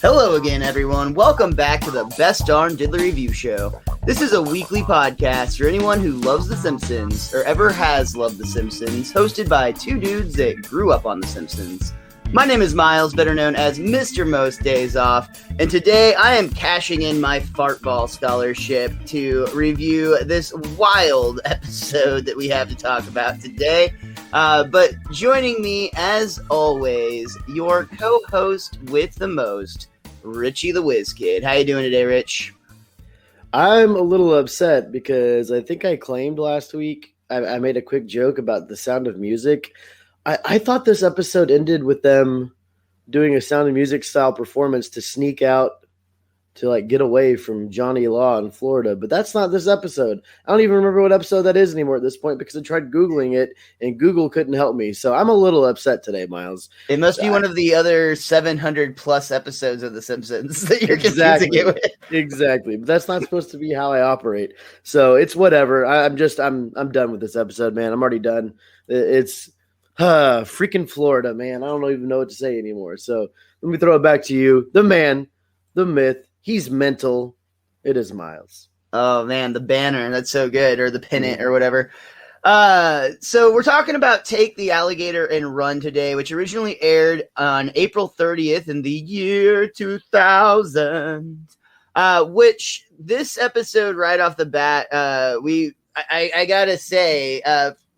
Hello again, everyone. Welcome back to the Best Darn Diddly Review Show. This is a weekly podcast for anyone who loves The Simpsons or ever has loved The Simpsons, hosted by two dudes that grew up on The Simpsons. My name is Miles, better known as Mr. Most Days Off, and today I am cashing in my fartball scholarship to review this wild episode that we have to talk about today. But joining me, as always, your co-host with the most, Richie the Whiz Kid. How you doing today, Rich? I'm a little upset because I think I claimed last week, I made a quick joke about the Sound of Music. I thought this episode ended with them doing a Sound of Music style performance to sneak out to like get away from Johnny Law in Florida, but that's not this episode. I don't even remember what episode that is anymore at this point because I tried Googling it and Google couldn't help me. So I'm a little upset today, Miles. It must be one of the other 700 plus episodes of The Simpsons that you're confusing it with. Exactly. But that's not supposed to be how I operate. So it's whatever. I'm done with this episode, man. I'm already done. It's freaking Florida, man. I don't even know what to say anymore. So let me throw it back to you. The man, the myth. He's mental. It is Miles. Oh, man, the banner. That's so good. Or the pennant or whatever. So we're talking about Take the Alligator and Run today, which originally aired on April 30th in the year 2000. Which this episode right off the bat, I gotta say,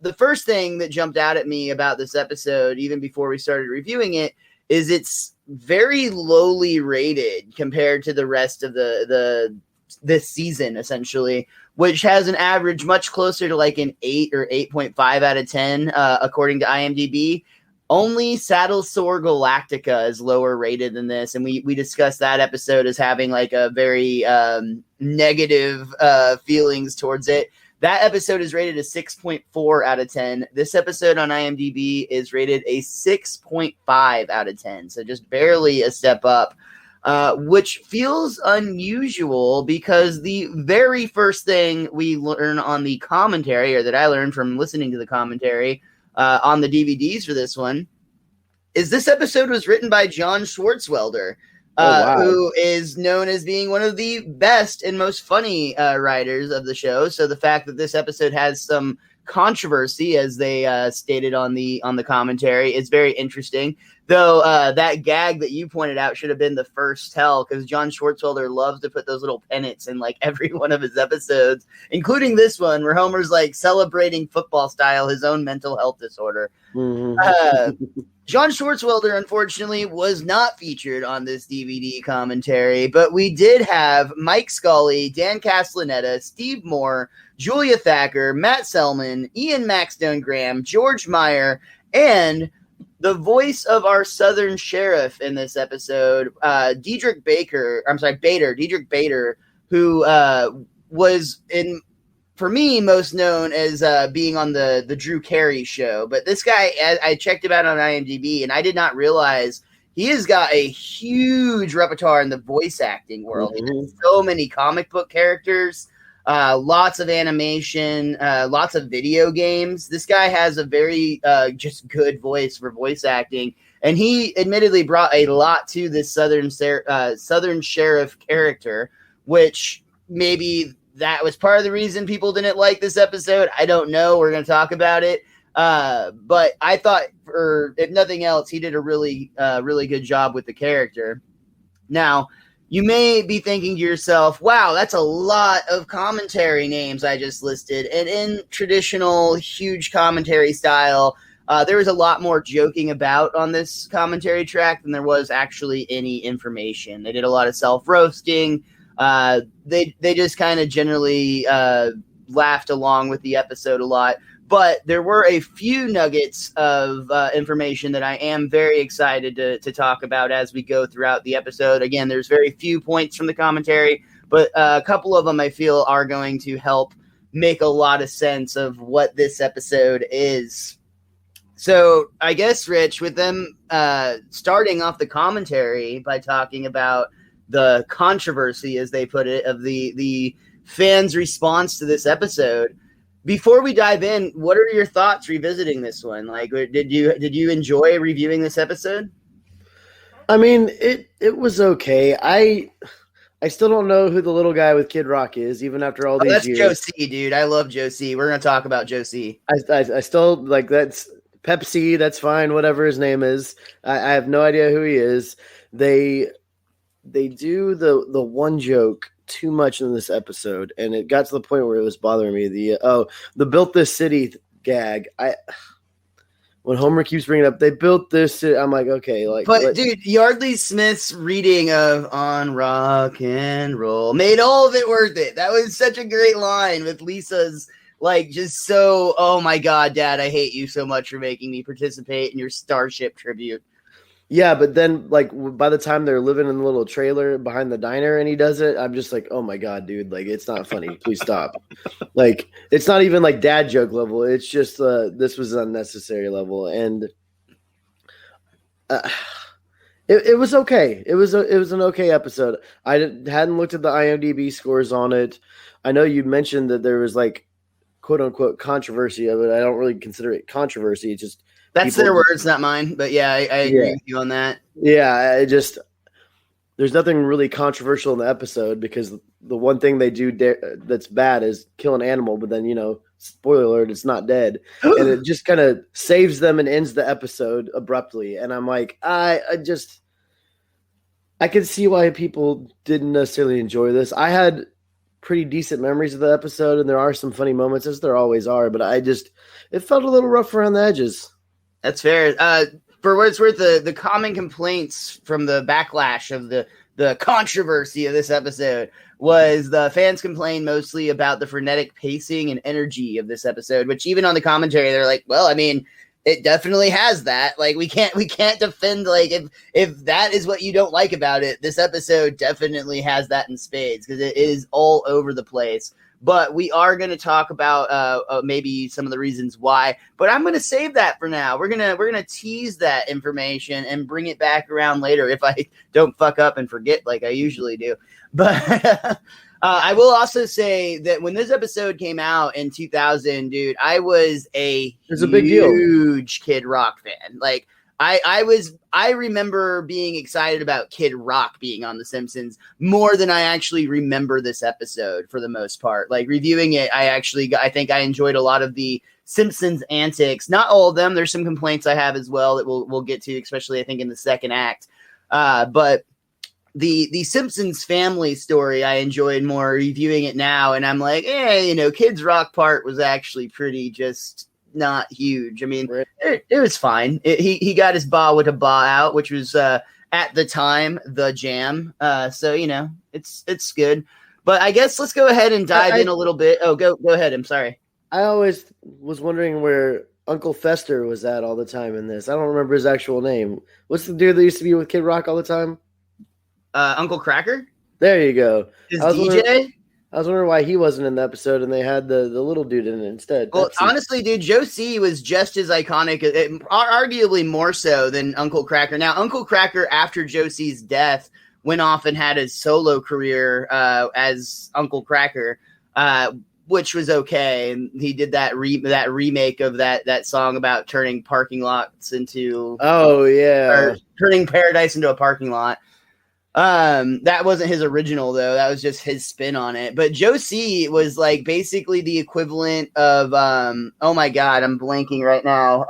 the first thing that jumped out at me about this episode, even before we started reviewing it, is it's very lowly rated compared to the rest of this season, essentially, which has an average much closer to like an 8 or 8.5 out of 10, according to IMDb. Only Saddle Sore Galactica is lower rated than this, and we discussed that episode as having like a very negative feelings towards it. That episode is rated a 6.4 out of 10. This episode on IMDb is rated a 6.5 out of 10. So just barely a step up, which feels unusual because the very first thing we learn on the commentary, or that I learned from listening to the commentary on the DVDs for this one, is this episode was written by John Swartzwelder. Who is known as being one of the best and most funny writers of the show. So the fact that this episode has some controversy, as they stated on the commentary, is very interesting. Though that gag that you pointed out should have been the first tell, because John Swartzwelder loves to put those little pennants in like every one of his episodes, including this one where Homer's like celebrating football style his own mental health disorder. Mm-hmm. John Swartzwelder, unfortunately, was not featured on this DVD commentary, but we did have Mike Scully, Dan Castellaneta, Steve Moore, Julia Thacker, Matt Selman, Ian Maxstone Graham, George Meyer, and the voice of our Southern Sheriff in this episode, Diedrich Bader, who was for me, most known as being on the Drew Carey show. But this guy, I checked him out on IMDb, and I did not realize he has got a huge repertoire in the voice acting world. Mm-hmm. He has so many comic book characters, lots of animation, lots of video games. This guy has a very just good voice for voice acting. And he admittedly brought a lot to this Southern Sheriff character, which maybe that was part of the reason people didn't like this episode. I don't know. We're going to talk about it. But I thought, if nothing else, he did a really good job with the character. Now, you may be thinking to yourself, wow, that's a lot of commentary names I just listed. And in traditional huge commentary style, there was a lot more joking about on this commentary track than there was actually any information. They did a lot of self-roasting. They just kind of generally laughed along with the episode a lot. But there were a few nuggets of information that I am very excited to talk about as we go throughout the episode. Again, there's very few points from the commentary, but a couple of them I feel are going to help make a lot of sense of what this episode is. So I guess, Rich, with them starting off the commentary by talking about the controversy, as they put it, of the fans' response to this episode. Before we dive in, what are your thoughts revisiting this one? Like, did you enjoy reviewing this episode? I mean, it was okay. I still don't know who the little guy with Kid Rock is, even after all Oh, these that's Joe years. C, dude. I love Joe C. We're gonna talk about Joe C. I still like that's Pepsi. That's fine. Whatever his name is, I have no idea who he is. They do the one joke too much in this episode, and it got to the point where it was bothering me. The built this city gag. When Homer keeps bringing up, they built this city, I'm like, okay, But dude, Yardley Smith's reading of "On Rock and Roll" made all of it worth it. That was such a great line with Lisa's like just so. Oh my God, Dad, I hate you so much for making me participate in your Starship tribute. Yeah, but then like by the time they're living in the little trailer behind the diner and he does it, I'm just like, oh my God, dude, like it's not funny. Please stop. Like it's not even like dad joke level. It's just this was unnecessary level, and it was okay. It was an okay episode. Hadn't looked at the IMDb scores on it. I know you mentioned that there was like quote unquote controversy of it. I don't really consider it controversy. It's just that's their words, not mine. But yeah, I agree with you on that. Yeah, there's nothing really controversial in the episode because the one thing they do that's bad is kill an animal, but then, spoiler alert, it's not dead. And it just kind of saves them and ends the episode abruptly. And I'm like, I can see why people didn't necessarily enjoy this. I had pretty decent memories of the episode, and there are some funny moments, as there always are, but it felt a little rough around the edges. That's fair. For what it's worth, the common complaints from the backlash of the controversy of this episode was the fans complained mostly about the frenetic pacing and energy of this episode, which even on the commentary, they're like, well, I mean, it definitely has that. Like, we can't defend, like, if that is what you don't like about it, this episode definitely has that in spades because it is all over the place. But we are going to talk about maybe some of the reasons why. But I'm going to save that for now. We're gonna tease that information and bring it back around later if I don't fuck up and forget like I usually do. But I will also say that when this episode came out in 2000, dude, I was a big deal. Huge Kid Rock fan. Like I remember being excited about Kid Rock being on The Simpsons more than I actually remember this episode for the most part. Like reviewing it, I think I enjoyed a lot of the Simpsons antics. Not all of them. There's some complaints I have as well that we'll get to, especially I think in the second act. But the Simpsons family story I enjoyed more reviewing it now, and I'm like, Kids Rock part was actually pretty just not huge. I mean, it was fine. He got his ba with a ba out, which was at the time the jam. So it's good. But I guess let's go ahead and dive in a little bit. Oh, go ahead. I'm sorry. I always was wondering where Uncle Fester was at all the time in this. I don't remember his actual name. What's the dude that used to be with Kid Rock all the time? Uncle Cracker. There you go. His DJ. I was wondering why he wasn't in the episode and they had the little dude in it instead. Well, honestly, dude, Joe C was just as iconic, arguably more so than Uncle Cracker. Now, Uncle Cracker, after Joe C's death, went off and had his solo career as Uncle Cracker, which was okay. And he did that remake of that song about turning parking lots into turning paradise into a parking lot. That wasn't his original though. That was just his spin on it. But Joe C was like basically the equivalent of oh my God, I'm blanking right now.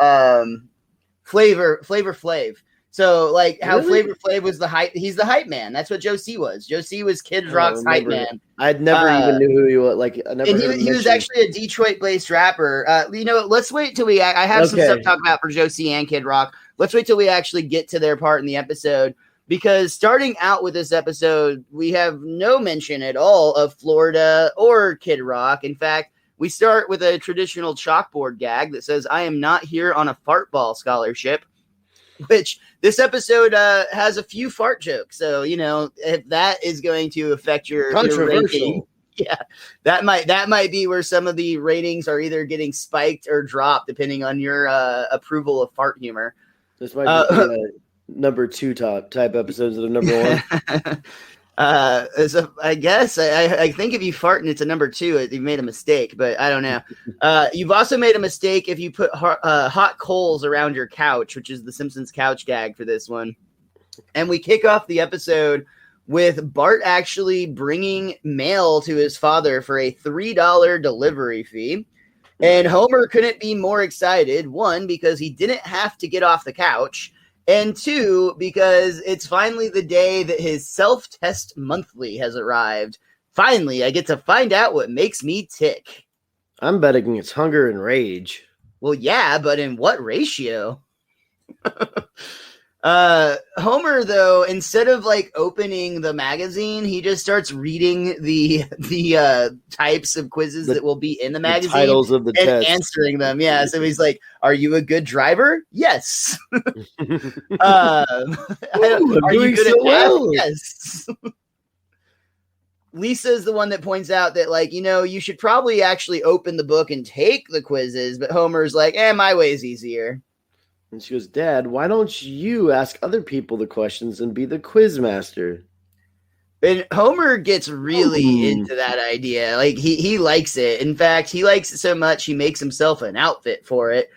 Flavor Flav. So like how really? Flavor Flav was he's the hype man. That's what Joe C was. Joe C was Kid Rock's hype man. I'd never even knew who he was. Like I never. And he was actually a Detroit-based rapper. Let's wait till I have some stuff to talk about for Joe C and Kid Rock. Let's wait till we actually get to their part in the episode. Because starting out with this episode, we have no mention at all of Florida or Kid Rock. In fact, we start with a traditional chalkboard gag that says, "I am not here on a fart ball scholarship," which this episode has a few fart jokes. So, if that is going to affect your rating, yeah, that might be where some of the ratings are either getting spiked or dropped, depending on your approval of fart humor. This might be number 2 type episodes of the number 1. So I guess I think if you fart and it's a number 2, you've made a mistake, but I don't know. You've also made a mistake if you put hot coals around your couch, which is the Simpsons couch gag for this one. And we kick off the episode with Bart actually bringing mail to his father for a $3 delivery fee. And Homer couldn't be more excited. One, because he didn't have to get off the couch. And two, because it's finally the day that his self-test monthly has arrived. Finally, I get to find out what makes me tick. I'm betting it's hunger and rage. Well, yeah, but in what ratio? Homer, though, instead of like opening the magazine, he just starts reading the types of quizzes that will be in the magazine, titles of the and tests. answering them. Yeah, so he's like, "Are you a good driver? Yes." Are you good at math? Yes. Lisa's the one that points out that, like, you should probably actually open the book and take the quizzes, but Homer's like, my way's easier. And she goes, Dad, why don't you ask other people the questions and be the quiz master? And Homer gets really into that idea. Like, he likes it. In fact, he likes it so much, he makes himself an outfit for it.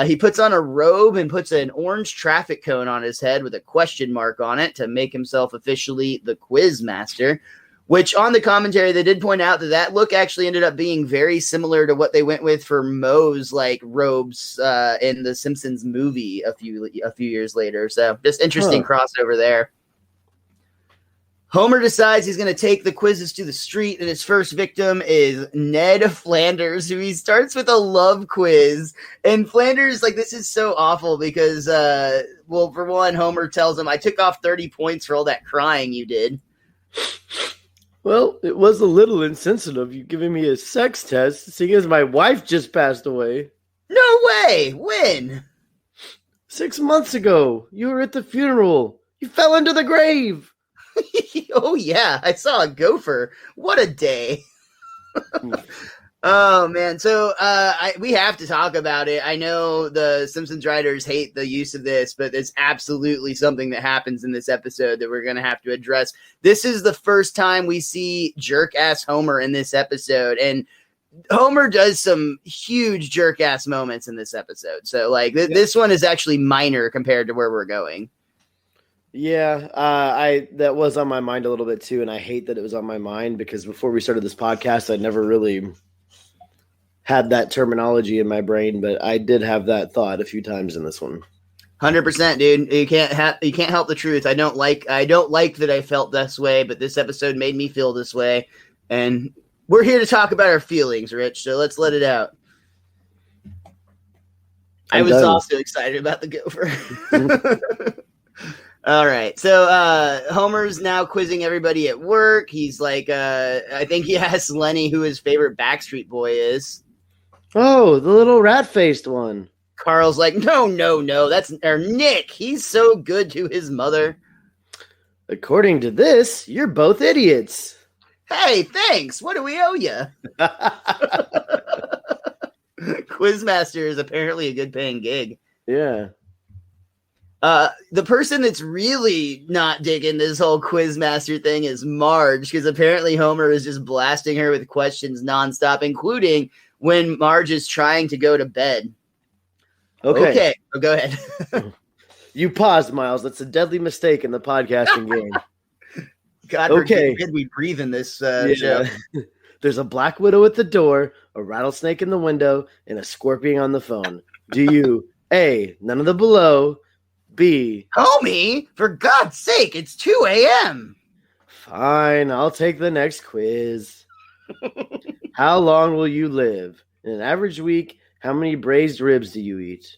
He puts on a robe and puts an orange traffic cone on his head with a question mark on it to make himself officially the quiz master. Which, on the commentary, they did point out that look actually ended up being very similar to what they went with for Moe's like robes in the Simpsons movie a few years later. So, just interesting crossover there. Homer decides he's going to take the quizzes to the street, and his first victim is Ned Flanders, who he starts with a love quiz. And Flanders, like, this is so awful because, well, for one, Homer tells him, "I took off 30 points for all that crying you did." Well, it was a little insensitive you giving me a sex test, seeing as my wife just passed away. No way! When? 6 months ago. You were at the funeral. You fell into the grave. Oh, yeah. I saw a gopher. What a day. Oh, man. So we have to talk about it. I know the Simpsons writers hate the use of this, but it's absolutely something that happens in this episode that we're going to have to address. This is the first time we see jerk-ass Homer in this episode, and Homer does some huge jerk-ass moments in this episode. So, like, this one is actually minor compared to where we're going. Yeah, that was on my mind a little bit, too, and I hate that it was on my mind because before we started this podcast, I never really had that terminology in my brain, but I did have that thought a few times in this one. 100%, dude. You can't help the truth. I don't like that I felt this way, but this episode made me feel this way, and we're here to talk about our feelings, Rich. So let's let it out. I was also excited about the gopher. All right. So Homer's now quizzing everybody at work. He's like, I think he asked Lenny who his favorite Backstreet Boy is. Oh, the little rat-faced one. Carl's like, no, that's Nick. He's so good to his mother. According to this, you're both idiots. Hey, thanks. What do we owe you? Quizmaster is apparently a good paying gig. Yeah. The person that's really not digging this whole Quizmaster thing is Marge, because apparently Homer is just blasting her with questions nonstop, including when Marge is trying to go to bed. Okay. Oh, go ahead. You paused, Miles. That's a deadly mistake in the podcasting game. God forbid we breathe in this show. There's a black widow at the door, a rattlesnake in the window, and a scorpion on the phone. Do you, A, none of the below, B, homie, for God's sake, it's 2 a.m. Fine, I'll take the next quiz. How long will you live? In an average week, how many braised ribs do you eat?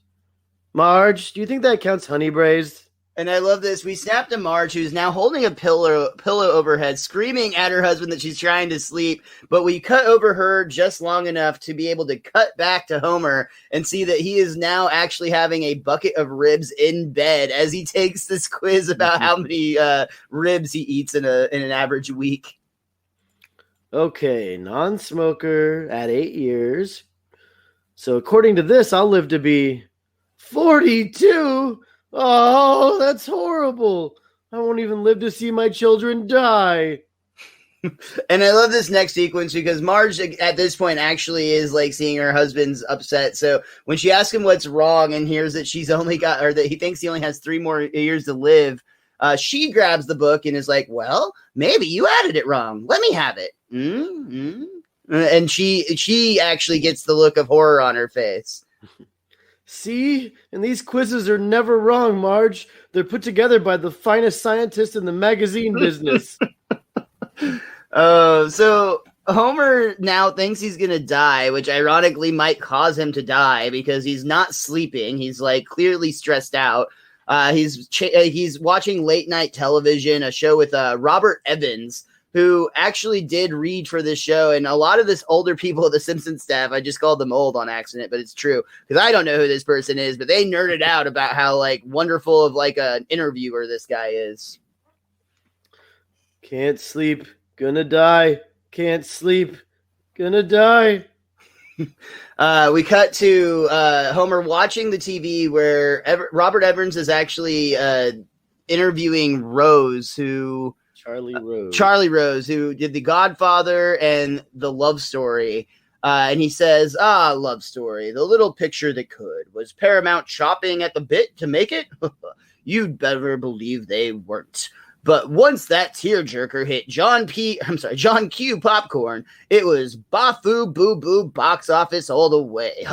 Marge, do you think that counts honey braised? And I love this. We snap to Marge, who's now holding a pillow overhead, screaming at her husband that she's trying to sleep. But we cut over her just long enough to be able to cut back to Homer and see that he is now actually having a bucket of ribs in bed as he takes this quiz about how many ribs he eats in an average week. Okay, non-smoker at 8 years. So according to this, I'll live to be 42. Oh, that's horrible. I won't even live to see my children die. And I love this next sequence because Marge at this point actually is like seeing her husband's upset. So when she asks him what's wrong and hears that she's only got, or that he thinks he only has 3 more years to live, She grabs the book and is like, well, maybe you added it wrong. Let me have it. Mm-hmm. And she actually gets the look of horror on her face. See? And these quizzes are never wrong, Marge. They're put together by the finest scientists in the magazine business. So Homer now thinks he's going to die, which ironically might cause him to die because he's not sleeping. He's like clearly stressed out. He's watching late night television, a show with Robert Evans, who actually did read for this show. And a lot of this older people at the Simpsons staff, I just called them old on accident, but it's true because I don't know who this person is, but they nerded out about how like wonderful of like an interviewer this guy is. Can't sleep, gonna die. Can't sleep, gonna die. We cut to Homer watching the TV where Robert Evans is actually interviewing Rose, Charlie Rose, who did The Godfather and The Love Story. And he says, Love Story, the little picture that could. Was Paramount chopping at the bit to make it? You'd better believe they weren't. But once that tearjerker hit John Q popcorn, it was Bafu Boo Boo box office all the way.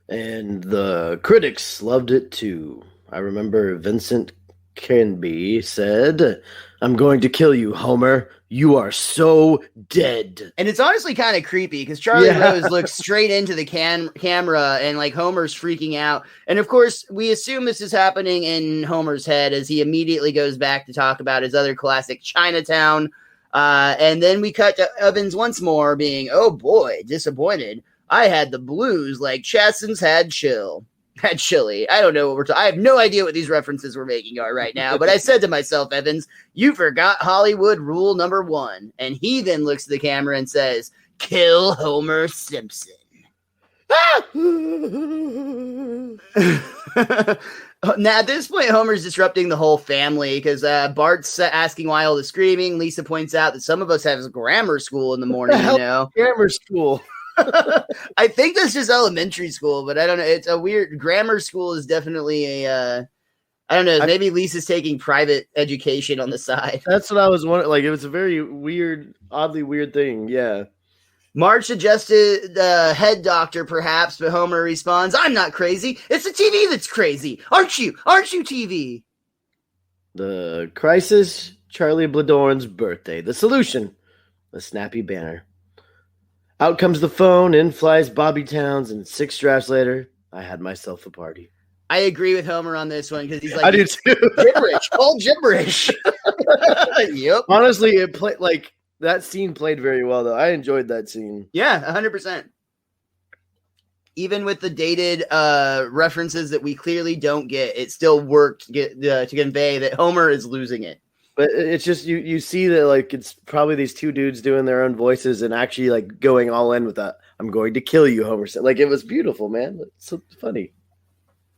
And the critics loved it too. I remember Vincent Canby said, I'm going to kill you, Homer. You are so dead. And it's honestly kind of creepy because Charlie Rose looks straight into the camera and like Homer's freaking out. And of course, we assume this is happening in Homer's head as he immediately goes back to talk about his other classic, Chinatown. And then we cut to Evans once more being, oh boy, disappointed. I had the blues like Chassins had chili. I don't know what I have no idea what these references we're making are right now, but I said to myself, Evans, you forgot Hollywood rule number 1. And he then looks at the camera and says, kill Homer Simpson. Now, at this point, Homer's disrupting the whole family because Bart's asking why all the screaming. Lisa points out that some of us have grammar school in the morning, you know. Grammar school. I think that's just elementary school, but I don't know. It's a weird grammar school is definitely I don't know. Maybe Lisa's taking private education on the side. That's what I was wondering. Like, it was a very weird, oddly weird thing. Yeah. Marge suggested head doctor, perhaps, but Homer responds, I'm not crazy. It's the TV that's crazy. Aren't you? Aren't you, TV? The crisis, Charlie Bladorn's birthday. The solution, a snappy banner. Out comes the phone, in flies Bobby Towns, and 6 drafts later, I had myself a party. I agree with Homer on this one because he's like, I do too. Gibberish, all gibberish. Yep. Honestly, it played like that scene played very well, though. I enjoyed that scene. Yeah, 100%. Even with the dated references that we clearly don't get, it still worked to convey that Homer is losing it. But it's just you see that like it's probably these two dudes doing their own voices and actually like going all in with that. I'm going to kill you, Homer said. Like, it was beautiful, man. It's so funny.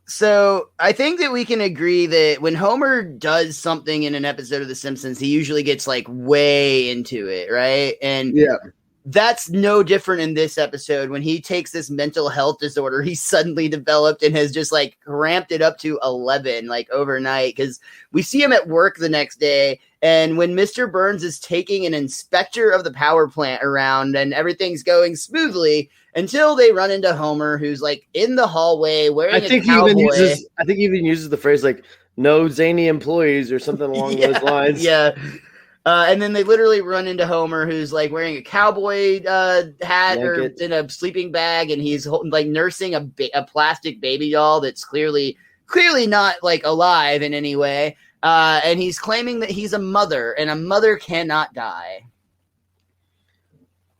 So I think that we can agree that when Homer does something in an episode of The Simpsons, he usually gets like way into it, right? And yeah, that's no different in this episode when he takes this mental health disorder he suddenly developed and has just like ramped it up to 11 like overnight, because we see him at work the next day. And when Mr. Burns is taking an inspector of the power plant around and everything's going smoothly until they run into Homer, who's like in the hallway wearing a cowboy. I think he even uses the phrase like no zany employees or something along those lines. Yeah. And then they literally run into Homer, who's like wearing a cowboy hat or in a sleeping bag, and he's like nursing a plastic baby doll that's clearly not like alive in any way. And he's claiming that he's a mother, and a mother cannot die.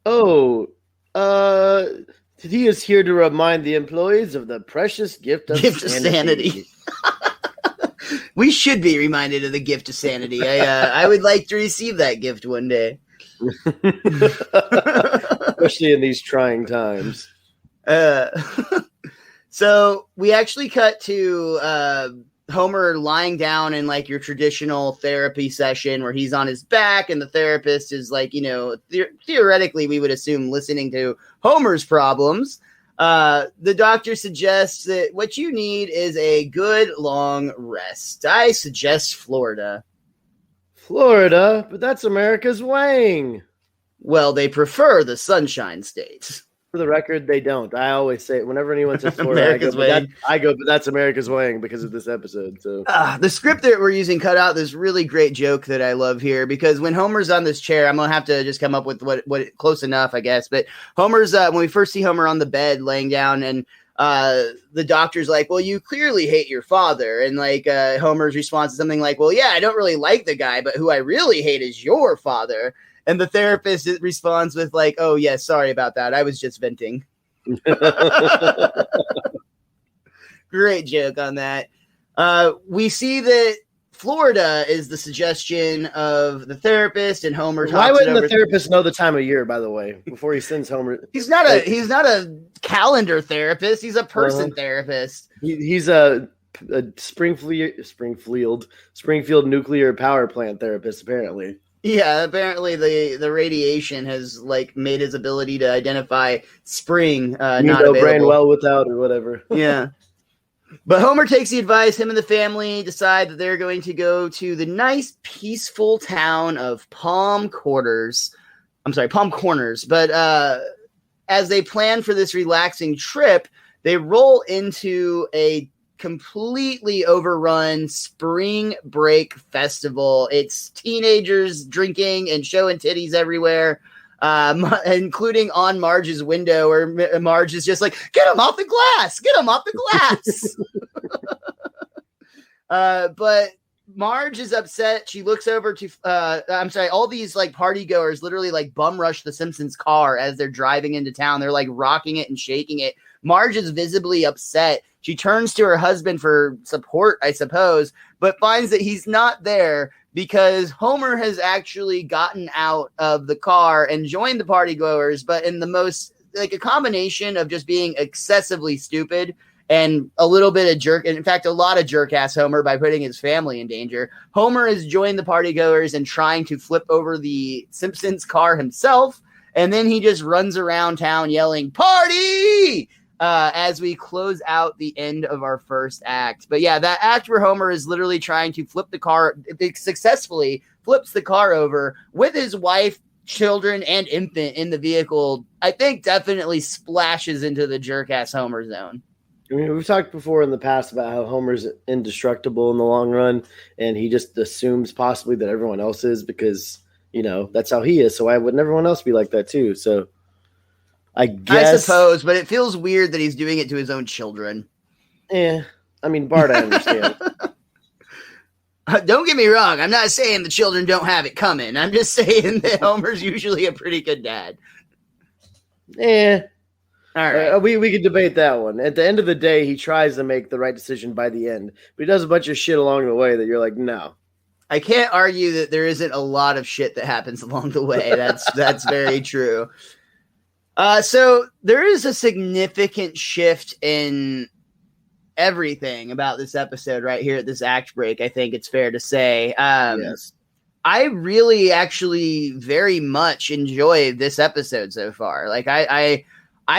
Oh, he is here to remind the employees of the precious gift of sanity. We should be reminded of the gift of sanity. I would like to receive that gift one day. Especially in these trying times. So we actually cut to Homer lying down in like your traditional therapy session where he's on his back and the therapist is like, you know, theoretically we would assume listening to Homer's problems. The doctor suggests that what you need is a good long rest. I suggest Florida. Florida? But that's America's Wang. Well, they prefer the Sunshine State. For the record, they don't. I always say it. Whenever anyone says Florida, I go, but that's America's Wang because of this episode. So the script that we're using cut out this really great joke that I love here, because when Homer's on this chair, I'm gonna have to just come up with what close enough, I guess. But Homer's when we first see Homer on the bed laying down, and the doctor's like, "Well, you clearly hate your father," and like Homer's response is something like, "Well, yeah, I don't really like the guy, but who I really hate is your father." And the therapist responds with like, "Oh, yeah, sorry about that. I was just venting." Great joke on that. We see that Florida is the suggestion of the therapist, and Homer. Why wouldn't the therapist know the time of year, by the way, before he sends Homer? He's not a calendar therapist. He's a person therapist. He's a Springfield nuclear power plant therapist, apparently. Yeah, apparently the radiation has like made his ability to identify spring not available. Brain well without or whatever. Yeah. But Homer takes the advice. Him and the family decide that they're going to go to the nice, peaceful town of Palm Corners. But as they plan for this relaxing trip, they roll into a completely overrun spring break festival. It's teenagers drinking and showing titties everywhere, including on Marge's window, where Marge is just like, "Get him off the glass! Get him off the glass!" But Marge is upset. She looks over to, all these like party goers literally like bum rush the Simpsons car as they're driving into town. They're like rocking it and shaking it. Marge is visibly upset. She turns to her husband for support, I suppose, but finds that he's not there because Homer has actually gotten out of the car and joined the party goers, but in the most, like, a combination of just being excessively stupid and a little bit of jerk, and in fact, a lot of jerk-ass Homer by putting his family in danger. Homer has joined the party goers and trying to flip over the Simpsons car himself, and then he just runs around town yelling, "Party!" As we close out the end of our first act. But yeah, that act where Homer is literally trying to flip the car, successfully flips the car over with his wife, children, and infant in the vehicle, I think definitely splashes into the jerk-ass Homer zone. I mean, we've talked before in the past about how Homer's indestructible in the long run, and he just assumes possibly that everyone else is because, that's how he is. So why wouldn't everyone else be like that too? So I suppose, but it feels weird that he's doing it to his own children. Yeah, I mean, Bart, I understand. Don't get me wrong. I'm not saying the children don't have it coming. I'm just saying that Homer's usually a pretty good dad. Yeah. All right. We could debate that one. At the end of the day, he tries to make the right decision by the end, but he does a bunch of shit along the way that you're like, no. I can't argue that there isn't a lot of shit that happens along the way. That's very true. So there is a significant shift in everything about this episode right here at this act break. I think it's fair to say. Yes. I really actually very much enjoy this episode so far. Like I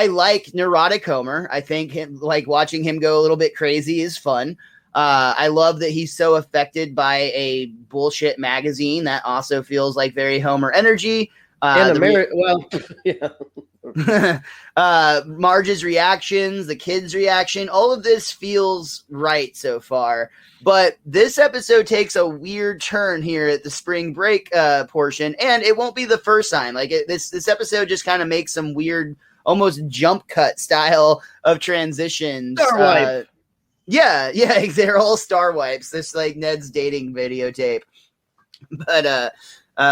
like neurotic Homer. I think like watching him go a little bit crazy is fun. I love that he's so affected by a bullshit magazine. That also feels like very Homer energy. Marge's reactions, the kids' reaction, all of this feels right so far. But this episode takes a weird turn here at the spring break portion, and it won't be the first time. Like this episode just kind of makes some weird, almost jump cut style of transitions. Star wipe. Yeah, they're all star wipes. This like Ned's dating videotape, but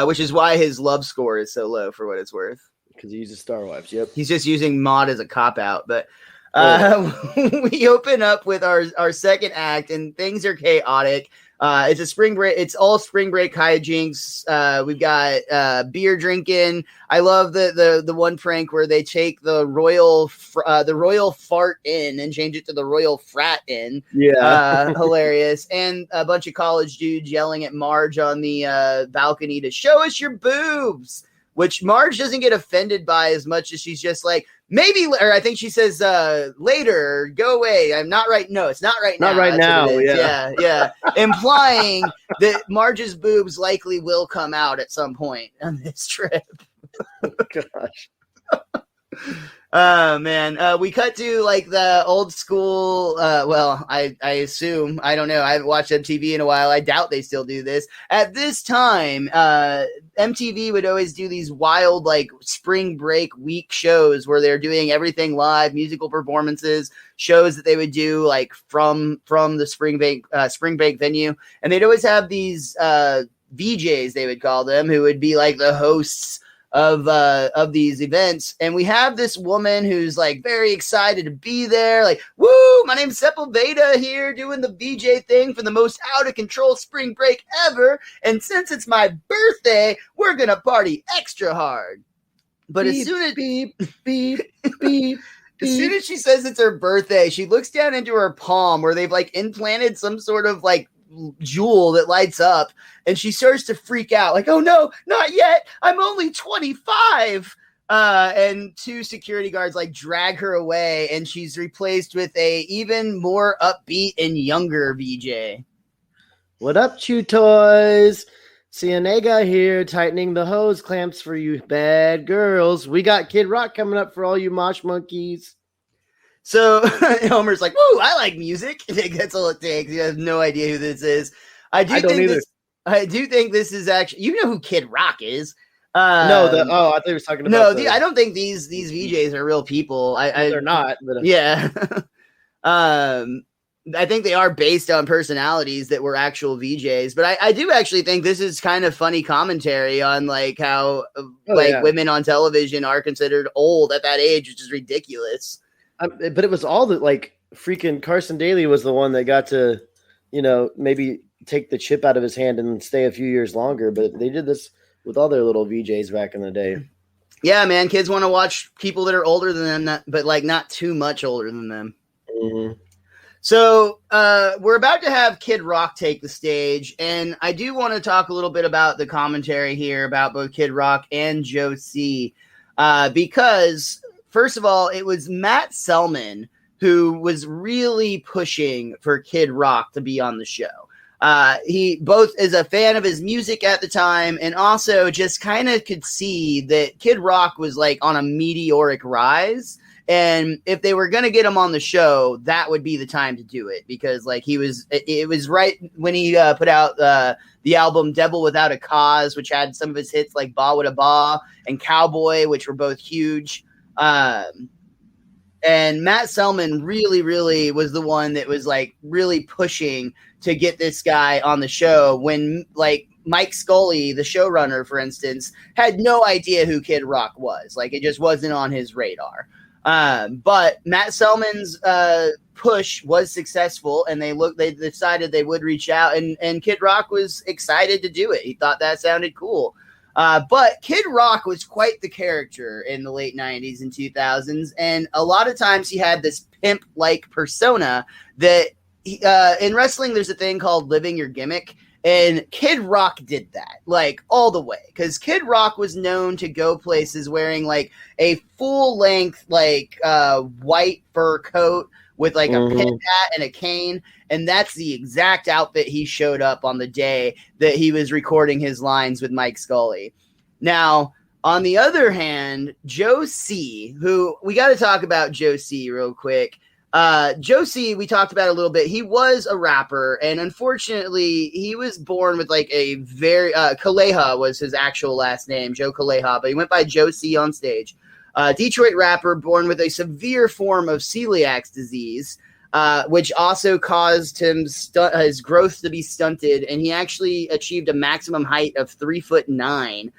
which is why his love score is so low for what it's worth. Because he uses star wipes. Yep, he's just using mod as a cop out. But we open up with our second act, and things are chaotic. It's a spring break. It's all spring break hijinks. We've got beer drinking. I love the one prank where they take the royal fart in and change it to the royal frat in. Yeah, hilarious. And a bunch of college dudes yelling at Marge on the balcony to show us your boobs, which Marge doesn't get offended by as much as she's just like, Maybe, or I think she says later, go away. I'm not right. No, it's not right now. Not right That's now. what it is. Yeah. Yeah. Implying that Marge's boobs likely will come out at some point on this trip. Gosh. Oh man, we cut to like the old school. Well, I assume, I don't know. I haven't watched MTV in a while. I doubt they still do this at this time. MTV would always do these wild like spring break week shows where they're doing everything live, musical performances, shows that they would do like from the spring break venue, and they'd always have these VJs, they would call them, who would be like the hosts of these events. And we have this woman who's like very excited to be there, like, woo, my name's Sepulveda here doing the VJ thing for the most out of control spring break ever, and since it's my birthday, we're gonna party extra hard. But beep, as soon as beep beep beep as soon as she says it's her birthday, she looks down into her palm where they've like implanted some sort of like jewel that lights up, and she starts to freak out like, oh no, not yet, I'm only 25. And two security guards like drag her away, and she's replaced with a even more upbeat and younger VJ. What up, Chew Toys? Cienega here, tightening the hose clamps for you bad girls. We got Kid Rock coming up for all you mosh monkeys. So Homer's like, "Woo, I like music." That's all it takes. You have no idea who this is. I do think this is actually, you know who Kid Rock is. I thought you were talking about. No, I don't think these VJs are real people. They're not. But, yeah. I think they are based on personalities that were actual VJs, but I do actually think this is kind of funny commentary on like how women on television are considered old at that age, which is ridiculous. But it was all that, like, freaking Carson Daly was the one that got to, maybe take the chip out of his hand and stay a few years longer. But they did this with all their little VJs back in the day. Yeah, man. Kids want to watch people that are older than them, but like not too much older than them. Mm-hmm. So we're about to have Kid Rock take the stage. And I do want to talk a little bit about the commentary here about both Kid Rock and Joe C. Because first of all, it was Matt Selman who was really pushing for Kid Rock to be on the show. He both is a fan of his music at the time and also just kind of could see that Kid Rock was like on a meteoric rise. And if they were going to get him on the show, that would be the time to do it, because like it was right when he put out the album Devil Without a Cause, which had some of his hits like Ba Wada Ba and Cowboy, which were both huge. And Matt Selman really, really was the one that was like really pushing to get this guy on the show when like Mike Scully, the showrunner, for instance, had no idea who Kid Rock was. Like it just wasn't on his radar. But Matt Selman's push was successful, and they decided they would reach out, and Kid Rock was excited to do it. He thought that sounded cool. But Kid Rock was quite the character in the late 90s and 2000s, and a lot of times he had this pimp-like persona that in wrestling there's a thing called living your gimmick, and Kid Rock did that, like, all the way, because Kid Rock was known to go places wearing, like, a full-length, like, white fur coat with, like, a pin hat and a cane, and that's the exact outfit he showed up on the day that he was recording his lines with Mike Scully. Now, on the other hand, Joe C., who, we got to talk about Joe C. real quick. Joe C., we talked about a little bit. He was a rapper, and unfortunately, he was born with like a very Kaleha was his actual last name, Joe Kaleha, but he went by Joe C. on stage. Detroit rapper, born with a severe form of celiac disease, which also caused him his growth to be stunted, and he actually achieved a maximum height of 3'9".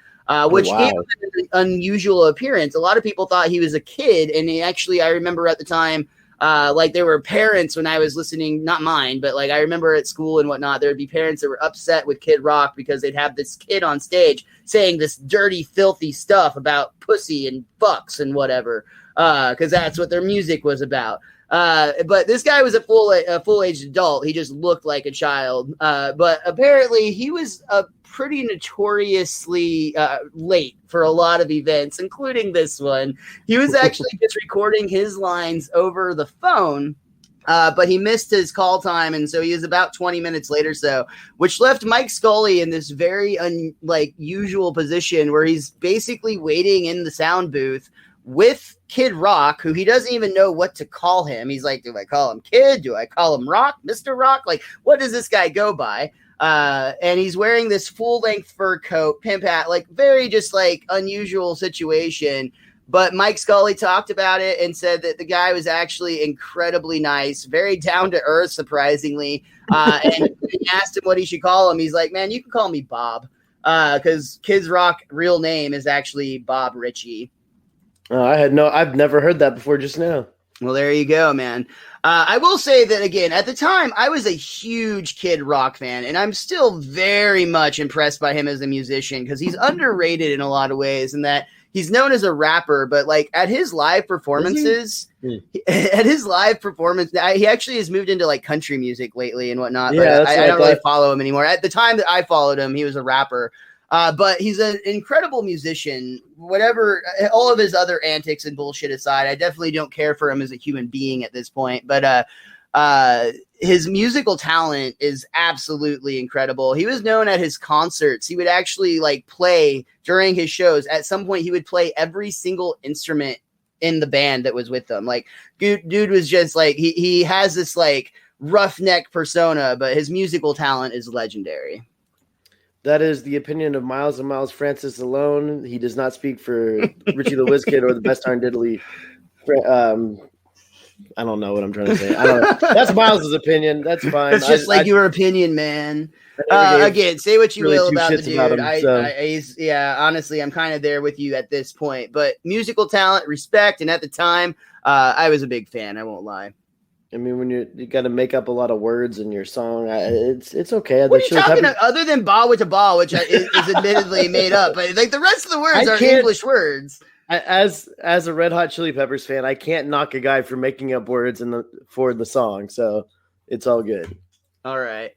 Which gave him an unusual appearance. A lot of people thought he was a kid, and he actually, I remember at the time. Like there were parents when I was listening, not mine, but like I remember at school and whatnot, there would be parents that were upset with Kid Rock because they'd have this kid on stage saying this dirty, filthy stuff about pussy and fucks and whatever, because that's what their music was about. But this guy was a full-aged adult. He just looked like a child. But apparently he was a pretty notoriously late for a lot of events, including this one. He was actually just recording his lines over the phone, but he missed his call time, and so he was about 20 minutes late or so, which left Mike Scully in this very usual position where he's basically waiting in the sound booth with Kid Rock, who he doesn't even know what to call him. He's like, do I call him Kid? Do I call him Rock? Mr. Rock? Like, what does this guy go by? And he's wearing this full-length fur coat, pimp hat, like very just like unusual situation. But Mike Scully talked about it and said that the guy was actually incredibly nice, very down to earth, surprisingly. And he asked him what he should call him. He's like, man, you can call me Bob, because Kid Rock's real name is actually Bob Ritchie. I've never heard that before just now. Well, there you go, man. I will say that, again, at the time, I was a huge Kid Rock fan, and I'm still very much impressed by him as a musician because he's underrated in a lot of ways, in that he's known as a rapper, but like at his live performances, he actually has moved into like country music lately and whatnot. Yeah, but I don't really follow him anymore. At the time that I followed him, he was a rapper. But he's an incredible musician. Whatever, all of his other antics and bullshit aside, I definitely don't care for him as a human being at this point. But his musical talent is absolutely incredible. He was known at his concerts. He would actually like play during his shows. At some point, he would play every single instrument in the band that was with them. Like, dude was just like, he has this like roughneck persona, but his musical talent is legendary. That is the opinion of Miles and Miles Francis alone. He does not speak for Richie the Whiz Kid or the Best Darn Diddley. I don't know what I'm trying to say. I don't know. That's Miles' opinion. That's fine. It's just your opinion, man. Again, say what you will about the dude. Honestly, I'm kind of there with you at this point. But musical talent, respect, and at the time, I was a big fan. I won't lie. I mean, when you got to make up a lot of words in your song, it's okay. What are you talking about? Other than "ba with a ba," which is admittedly made up, but like the rest of the words are English words. As a Red Hot Chili Peppers fan, I can't knock a guy for making up words for the song, so it's all good. All right.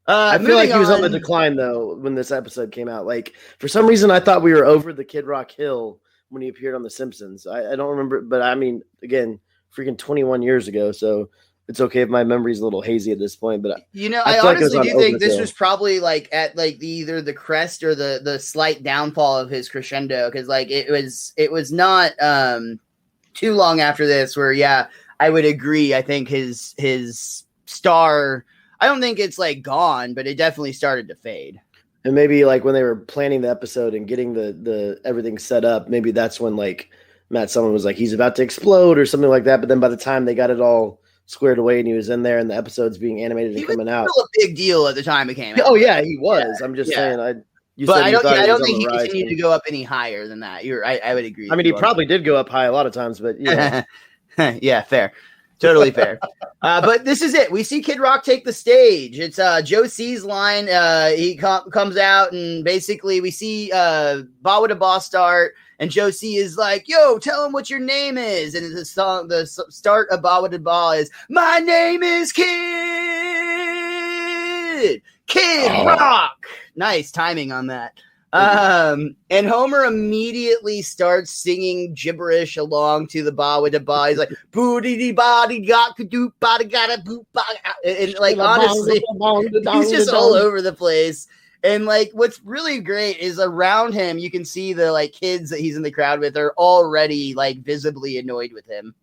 I feel like he was on the decline though when this episode came out. Like for some reason, I thought we were over the Kid Rock hill when he appeared on The Simpsons. I don't remember, but I mean, again, freaking 21 years ago, so it's okay if my memory's a little hazy at this point. But I honestly do think this was probably like at like either the crest or the slight downfall of his crescendo, because like it was not too long after this where I would agree. I think his star, I don't think it's like gone, but it definitely started to fade. And maybe like when they were planning the episode and getting the everything set up, maybe that's when like Matt Sullivan was like, he's about to explode or something like that. But then by the time they got it all squared away and he was in there and the episode's being animated and coming out. He was still a big deal at the time it came out. Oh, yeah, he was. Yeah. I'm just saying. I don't think he continued to go up any higher than that. I would agree. I mean, he probably did go up high a lot of times, but yeah. Yeah, fair. Totally fair. But this is it. We see Kid Rock take the stage. It's Joe C's line. He comes out and basically we see Ba with a Ba start. And Joe C is like, yo, tell him what your name is. And the song, the start of Ba with a Ba is, my name is Kid Rock. Nice timing on that. And Homer immediately starts singing gibberish along to the Ba with a Ba. He's like, booty body got do body gotta boot body. And like, honestly, he's just all over the place. And like, what's really great is around him, you can see the like kids that he's in the crowd with are already like visibly annoyed with him.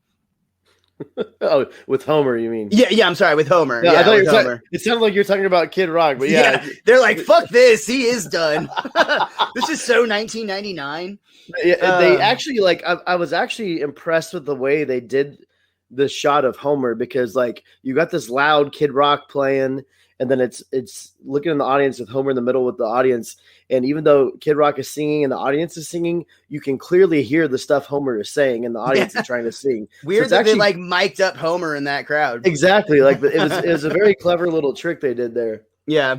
Oh, with Homer, you mean? Yeah. I'm sorry, with Homer. No, I thought it sounded like you're talking about Kid Rock, but yeah. They're like, fuck this, he is done. This is so 1999. Yeah, they actually like. I was actually impressed with the way they did the shot of Homer, because like you got this loud Kid Rock playing. And then it's looking in the audience with Homer in the middle with the audience. And even though Kid Rock is singing and the audience is singing, you can clearly hear the stuff Homer is saying and the audience is trying to sing. Weird that they like mic'd up Homer in that crowd. Exactly. Like it was a very clever little trick they did there. Yeah.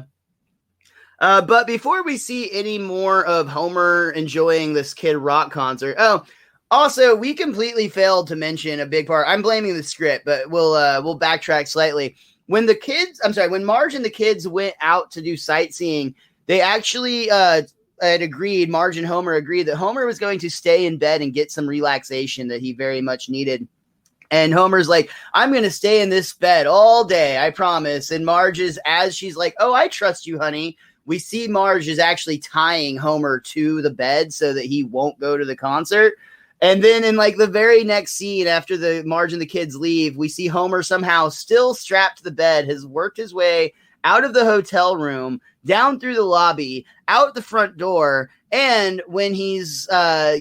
But before we see any more of Homer enjoying this Kid Rock concert. Oh, also, we completely failed to mention a big part. I'm blaming the script, but we'll backtrack slightly. When Marge and the kids went out to do sightseeing, They actually had agreed, Marge and Homer agreed that Homer was going to stay in bed and get some relaxation that he very much needed. And Homer's like, I'm going to stay in this bed all day, I promise. And Marge is, as she's like, oh, I trust you, honey. We see Marge is actually tying Homer to the bed so that he won't go to the concert. And then in like the very next scene after the Marge and the kids leave, we see Homer somehow still strapped to the bed, has worked his way out of the hotel room, down through the lobby, out the front door. And when he's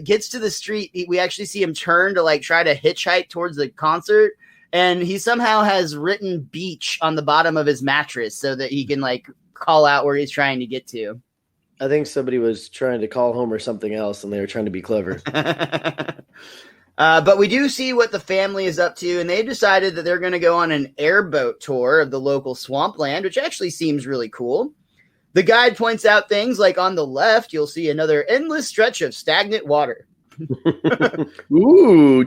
gets to the street, we actually see him turn to like try to hitchhike towards the concert. And he somehow has written beach on the bottom of his mattress so that he can like call out where he's trying to get to. I think somebody was trying to call Homer something else and they were trying to be clever. But we do see what the family is up to, and they've decided that they're going to go on an airboat tour of the local swampland, which actually seems really cool. The guide points out things like on the left, you'll see another endless stretch of stagnant water. Ooh.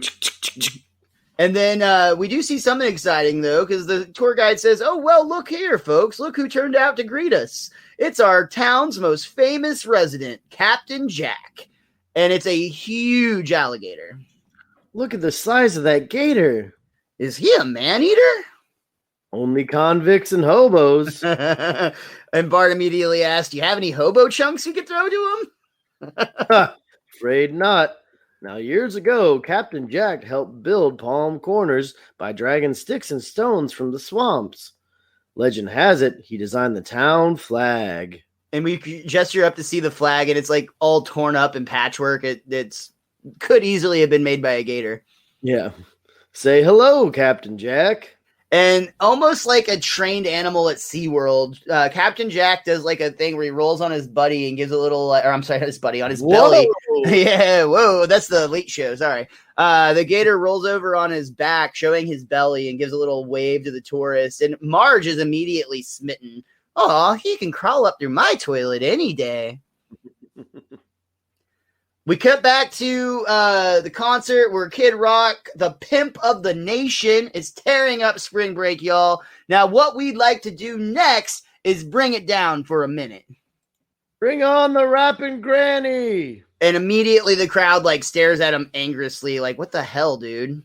And then we do see something exciting, though, because the tour guide says, oh, well, look here, folks. Look who turned out to greet us. It's our town's most famous resident, Captain Jack. And it's a huge alligator. Look at the size of that gator. Is he a man-eater? Only convicts and hobos. And Bart immediately asked, do you have any hobo chunks we could throw to him? Afraid not. Now, years ago, Captain Jack helped build Palm Corners by dragging sticks and stones from the swamps. Legend has it, he designed the town flag. And we gesture up to see the flag, and it's like all torn up and patchwork. It's could easily have been made by a gator. Yeah. Say hello, Captain Jack. And almost like a trained animal at SeaWorld, Captain Jack does like a thing where he rolls on his buddy and gives a little, or I'm sorry, his buddy on his belly. Yeah, whoa, that's the Late Show, sorry. The gator rolls over on his back, showing his belly, and gives a little wave to the tourist. And Marge is immediately smitten. Oh, he can crawl up through my toilet any day. We cut back to the concert where Kid Rock, the pimp of the nation, is tearing up spring break, y'all. Now, what we'd like to do next is bring it down for a minute. Bring on the rapping granny. And immediately the crowd like stares at him angrily, like, what the hell, dude?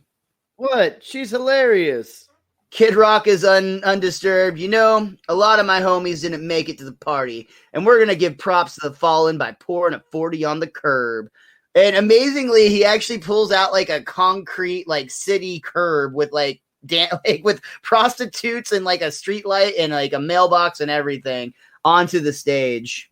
What? She's hilarious. Kid Rock is undisturbed. You know, a lot of my homies didn't make it to the party, and we're going to give props to the fallen by pouring a 40 on the curb. And amazingly, he actually pulls out like a concrete, like city curb with like with prostitutes and like a street light and like a mailbox and everything onto the stage.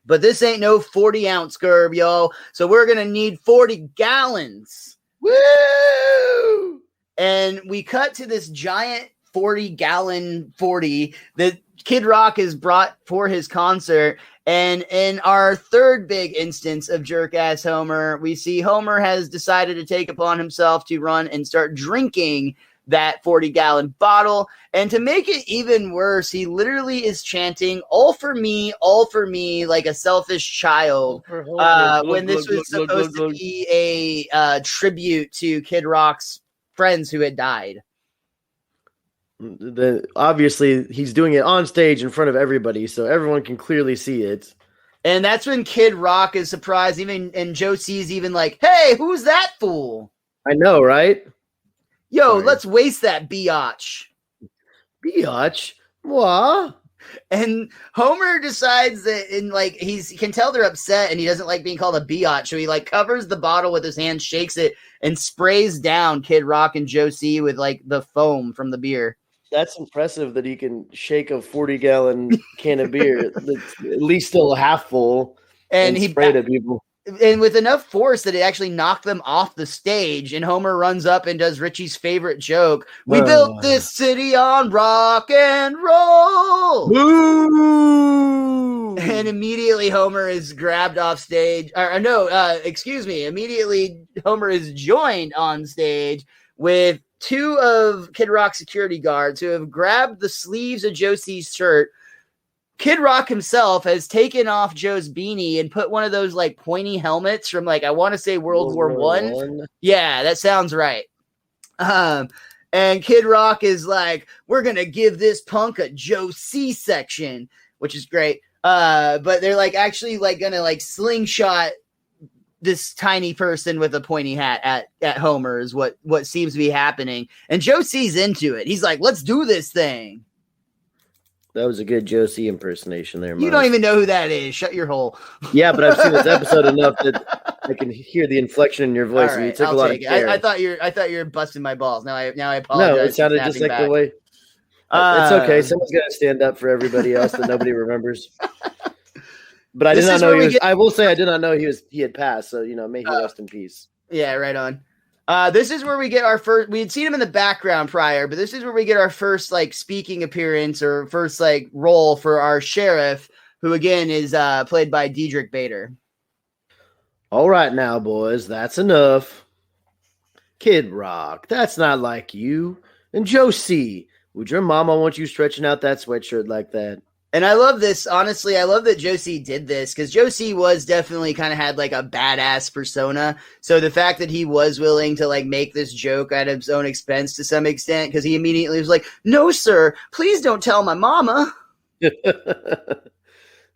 But this ain't no 40-ounce curb, y'all. So we're going to need 40 gallons. Woo! And we cut to this giant 40-gallon 40 that Kid Rock has brought for his concert. And in our third big instance of jerk-ass Homer, we see Homer has decided to take upon himself to run and start drinking that 40-gallon bottle. And to make it even worse, he literally is chanting, all for me, like a selfish child, when this was supposed to be a tribute to Kid Rock's friends who had died. Obviously, he's doing it on stage in front of everybody, so everyone can clearly see it. And that's when Kid Rock is surprised, and Joe C's even like, hey, who's that fool? I know, right? Yo, let's waste that biatch. Biatch? What? And Homer decides that he can tell they're upset and he doesn't like being called a biatch. So he like covers the bottle with his hand, shakes it, and sprays down Kid Rock and Joe C with like the foam from the beer. That's impressive that he can shake a 40-gallon can of beer that's at least still half full and he sprayed at people. And with enough force that it actually knocked them off the stage. And Homer runs up and does Richie's favorite joke. We built this city on rock and roll. Woo! And immediately Homer is grabbed off stage. Immediately Homer is joined on stage with two of Kid Rock's security guards who have grabbed the sleeves of Joe C's shirt. Kid Rock himself has taken off Joe's beanie and put one of those like pointy helmets from like, I want to say World War I. Yeah, that sounds right. And Kid Rock is like, we're going to give this punk a Joe C section, which is great. But they're like actually like gonna like slingshot this tiny person with a pointy hat at Homer is what seems to be happening. And Joe C's into it. He's like, let's do this thing. That was a good Joe C impersonation there, Miles. You don't even know who that is. Shut your hole. Yeah, but I've seen this episode enough that I can hear the inflection in your voice. Right, and you took a lot of care. I thought you were busting my balls. Now I apologize. No, it sounded just like the way. It's okay. Someone's got to stand up for everybody else that nobody remembers. But I did not know I will say I did not know he had passed. So may he rest in peace. Yeah, right on. This is where we get our first. We had seen him in the background prior, but this is where we get our first like speaking appearance or first like role for our sheriff, who again is played by Diedrich Bader. All right, now, boys, that's enough. Kid Rock, that's not like you. And Joe C, would your mama want you stretching out that sweatshirt like that? And I love this. Honestly, I love that Josie did this because Josie was definitely kind of had like a badass persona. So the fact that he was willing to like make this joke at his own expense to some extent, because he immediately was like, no, sir, please don't tell my mama.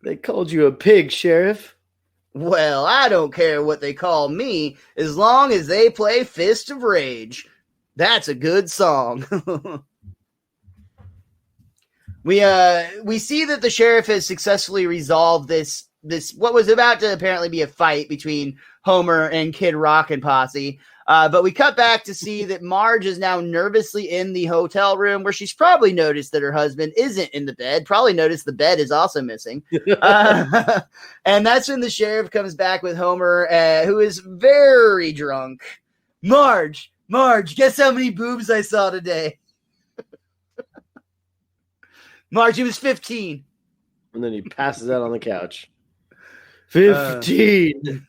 They called you a pig, Sheriff. Well, I don't care what they call me as long as they play Fist of Rage. That's a good song. We see that the sheriff has successfully resolved this what was about to apparently be a fight between Homer and Kid Rock and Posse. But we cut back to see that Marge is now nervously in the hotel room where she's probably noticed that her husband isn't in the bed, probably noticed the bed is also missing. And that's when the sheriff comes back with Homer, who is very drunk. Marge, guess how many boobs I saw today? Marge, he was 15. And then he passes out on the couch. 15.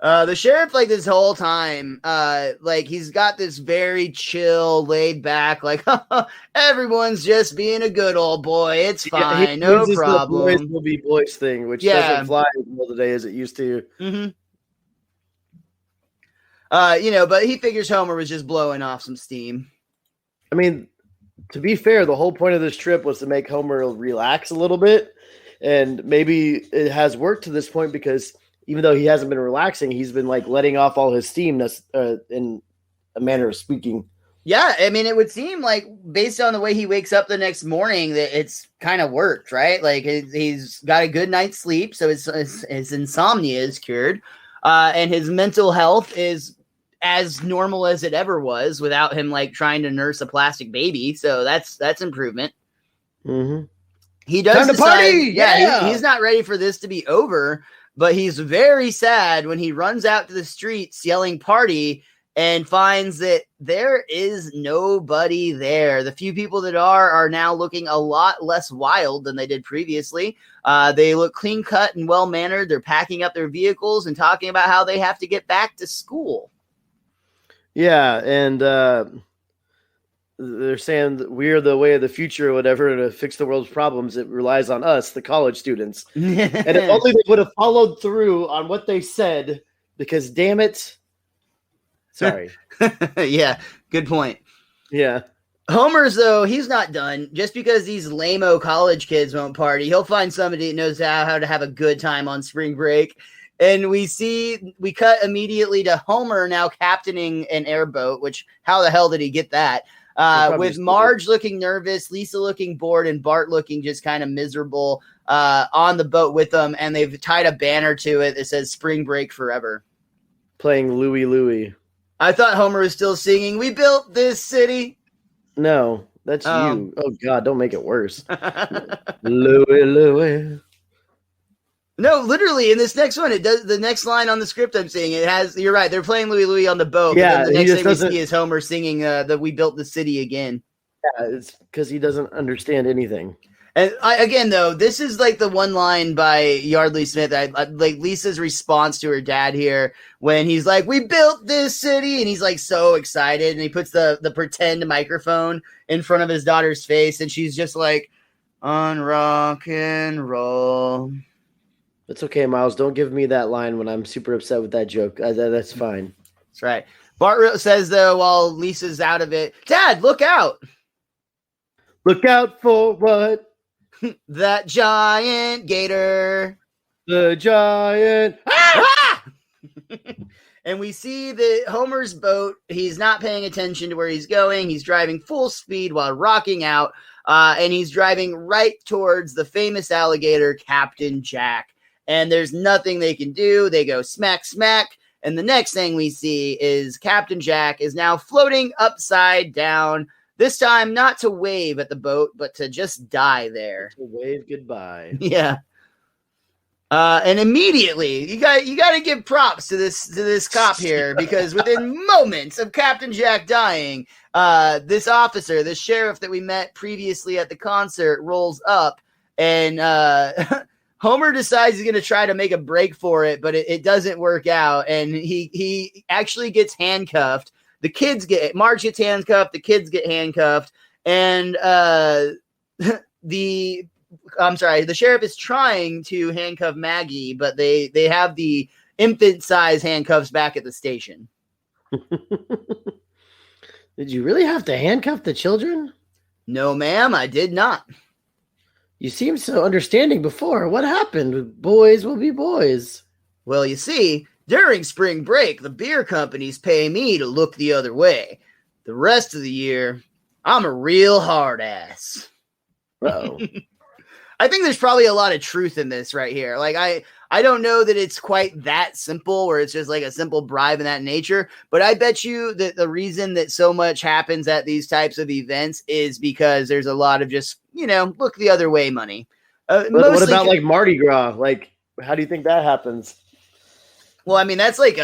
The sheriff, like this whole time, like he's got this very chill, laid back, like everyone's just being a good old boy. It's fine, no problem. The boys will be boys thing, which doesn't fly in the middle of the day as it used to. Mm-hmm. But he figures Homer was just blowing off some steam. I mean, to be fair, the whole point of this trip was to make Homer relax a little bit, and maybe it has worked to this point because even though he hasn't been relaxing, he's been like letting off all his steam in a manner of speaking. Yeah, I mean, it would seem like based on the way he wakes up the next morning that it's kind of worked, right? Like he's got a good night's sleep, so his insomnia is cured, and his mental health is as normal as it ever was without him like trying to nurse a plastic baby. So that's improvement. Mm-hmm. He does time to party. Yeah. He's not ready for this to be over, but he's very sad when he runs out to the streets yelling party and finds that there is nobody there. The few people that are now looking a lot less wild than they did previously. They look clean cut and well mannered. They're packing up their vehicles and talking about how they have to get back to school. Yeah, and they're saying that we're the way of the future or whatever to fix the world's problems. It relies on us, the college students. And if only they would have followed through on what they said, because damn it. Sorry. Yeah, good point. Yeah. Homer's, though, he's not done. Just because these lame-o college kids won't party, he'll find somebody that knows how to have a good time on spring break. And we cut immediately to Homer now captaining an airboat, which how the hell did he get that? With Marge looking nervous, Lisa looking bored, and Bart looking just kind of miserable on the boat with them. And they've tied a banner to it that says Spring Break Forever. Playing Louie Louie. I thought Homer was still singing, "We built this city." No, that's you. Oh, God, don't make it worse. Louie Louie. No, literally in this next one, it does the next line on the script I'm seeing. It has, you're right, they're playing Louie Louie on the boat. Yeah, but then the next thing we see is Homer singing that "We Built the City" again. Yeah, it's because he doesn't understand anything. And again, though, this is like the one line by Yardley Smith. I like Lisa's response to her dad here when he's like, "We built this city," and he's like so excited, and he puts the pretend microphone in front of his daughter's face, and she's just like, "On rock and roll." It's okay, Miles. Don't give me that line when I'm super upset with that joke. That's fine. That's right. Bart says, though, while Lisa's out of it, "Dad, look out." Look out for what? That giant gator. The giant. Ah! And we see that Homer's boat, he's not paying attention to where he's going. He's driving full speed while rocking out. And he's driving right towards the famous alligator, Captain Jack. And there's nothing they can do. They go smack, smack. And the next thing we see is Captain Jack is now floating upside down. This time, not to wave at the boat, but to just die there. To wave goodbye. Yeah. And immediately, you got to give props to this cop here, because within moments of Captain Jack dying, this officer, this sheriff that we met previously at the concert, rolls up, and Homer decides he's going to try to make a break for it, but it doesn't work out, and he actually gets handcuffed. Marge gets handcuffed, the kids get handcuffed, and the sheriff is trying to handcuff Maggie, but they have the infant-size handcuffs back at the station. Did you really have to handcuff the children? No, ma'am, I did not. You seemed so understanding before. What happened? Boys will be boys. Well, you see, during spring break, the beer companies pay me to look the other way. The rest of the year, I'm a real hard ass. Uh-oh. I think there's probably a lot of truth in this right here. Like, I don't know that it's quite that simple, where it's just like a simple bribe in that nature, but I bet you that the reason that so much happens at these types of events is because there's a lot of just, look the other way money. What about like Mardi Gras? Like, how do you think that happens? Well, I mean, that's like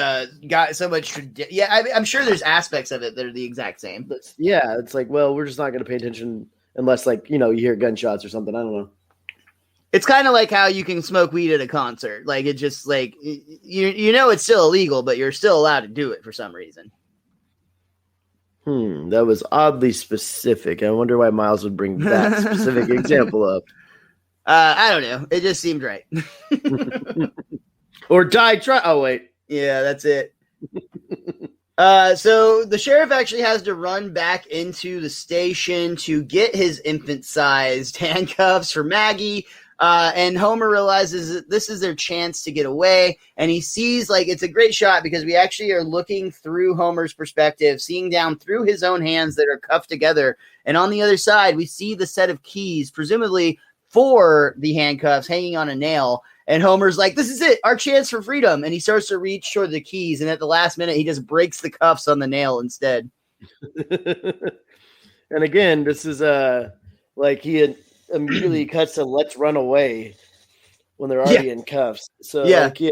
got so much. I'm sure there's aspects of it that are the exact same. Yeah, it's like, well, we're just not going to pay attention unless, like, you hear gunshots or something. I don't know. It's kind of like how you can smoke weed at a concert. Like, it's just like, it's still illegal, but you're still allowed to do it for some reason. That was oddly specific. I wonder why Miles would bring that specific example up. I don't know. It just seemed right. Or die try. Oh, wait. Yeah, that's it. So the sheriff actually has to run back into the station to get his infant-sized handcuffs for Maggie. And Homer realizes that this is their chance to get away. And he sees, like, it's a great shot because we actually are looking through Homer's perspective, seeing down through his own hands that are cuffed together. And on the other side, we see the set of keys, presumably for the handcuffs, hanging on a nail. And Homer's like, this is it, our chance for freedom. And he starts to reach toward the keys. And at the last minute, he just breaks the cuffs on the nail instead. And again, this is like he had immediately cuts to let's run away when they're already in cuffs. So yeah. Like,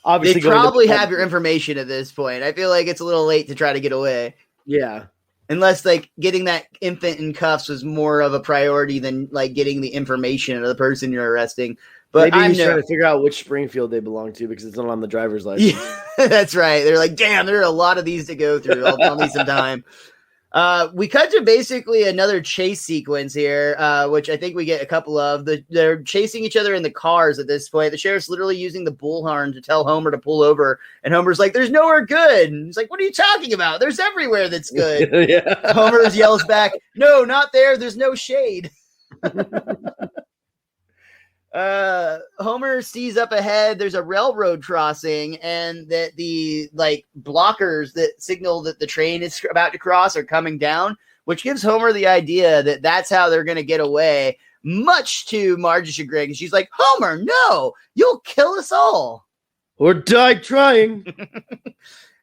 obviously they probably have your information at this point. I feel like it's a little late to try to get away. Yeah. Unless, like, getting that infant in cuffs was more of a priority than, like, getting the information of the person you're arresting. But maybe he's trying to figure out which Springfield they belong to because it's not on the driver's license. Yeah, that's right. They're like, damn, there are a lot of these to go through. I'll need some time. We cut to basically another chase sequence here, which I think we get a couple of. They're chasing each other in the cars at this point. The sheriff's literally using the bullhorn to tell Homer to pull over, and Homer's like, there's nowhere good. And he's like, what are you talking about? There's everywhere that's good. Yeah. Homer yells back, no, not there. There's no shade. Homer sees up ahead there's a railroad crossing, and that the blockers that signal that the train is about to cross are coming down, which gives Homer the idea that that's how they're going to get away, much to Marge's chagrin. She's like, Homer, no, you'll kill us all or die trying.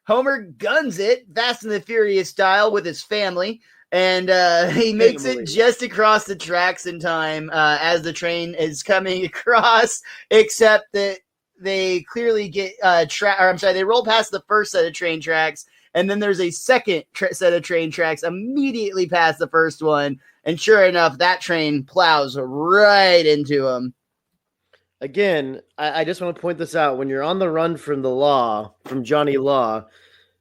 Homer guns it Fast and the Furious style with his family. And he makes it just across the tracks in time as the train is coming across, except that they clearly get they roll past the first set of train tracks, and then there's a second set of train tracks immediately past the first one, and sure enough, that train plows right into them. Again, I just want to point this out. When you're on the run from the law, from Johnny Law,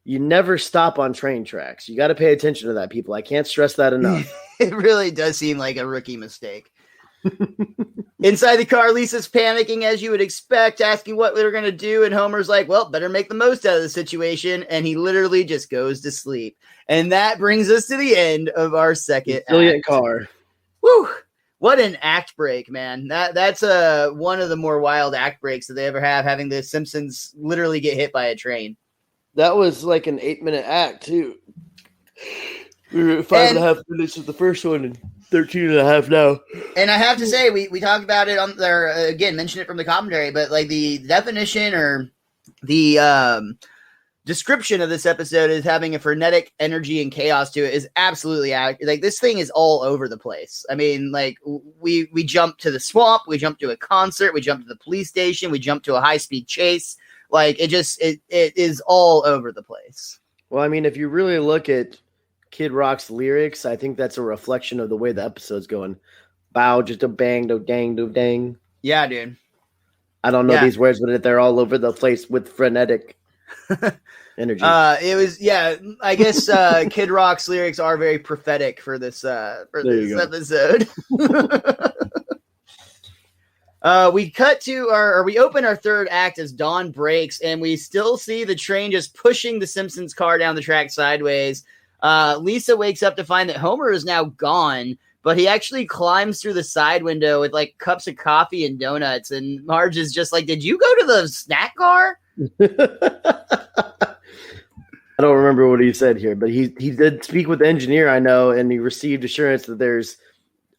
you never stop on train tracks. You got to pay attention to that, people. I can't stress that enough. It really does seem like a rookie mistake. Inside the car, Lisa's panicking as you would expect, asking what they're going to do. And Homer's like, well, better make the most out of the situation. And he literally just goes to sleep. And that brings us to the end of our second Brilliant act. car. Woo! What an act break, man. That's one of the more wild act breaks that they ever have, having the Simpsons literally get hit by a train. That was like an 8-minute act, too. We were at 5.5 minutes with the first one and 13.5 now. And I have to say, we talked about it on there, again, mentioned it from the commentary, but like the definition or the description of this episode is having a frenetic energy and chaos to it is absolutely like this thing is all over the place. I mean, like we jump to the swamp, we jump to a concert, we jump to the police station, we jump to a high-speed chase. Like it is all over the place. Well, I mean, if you really look at Kid Rock's lyrics, I think that's a reflection of the way the episode's going. Bow, just a bang, do dang, do dang. Yeah, dude. I don't know these words, but they're all over the place with frenetic energy. It was, I guess Kid Rock's lyrics are very prophetic for this episode. We cut to we open our third act as dawn breaks, and we still see the train just pushing the Simpsons car down the track sideways. Lisa wakes up to find that Homer is now gone, but he actually climbs through the side window with like cups of coffee and donuts. And Marge is just like, "Did you go to the snack car?" I don't remember what he said here, but he did speak with the engineer, I know, and he received assurance that there's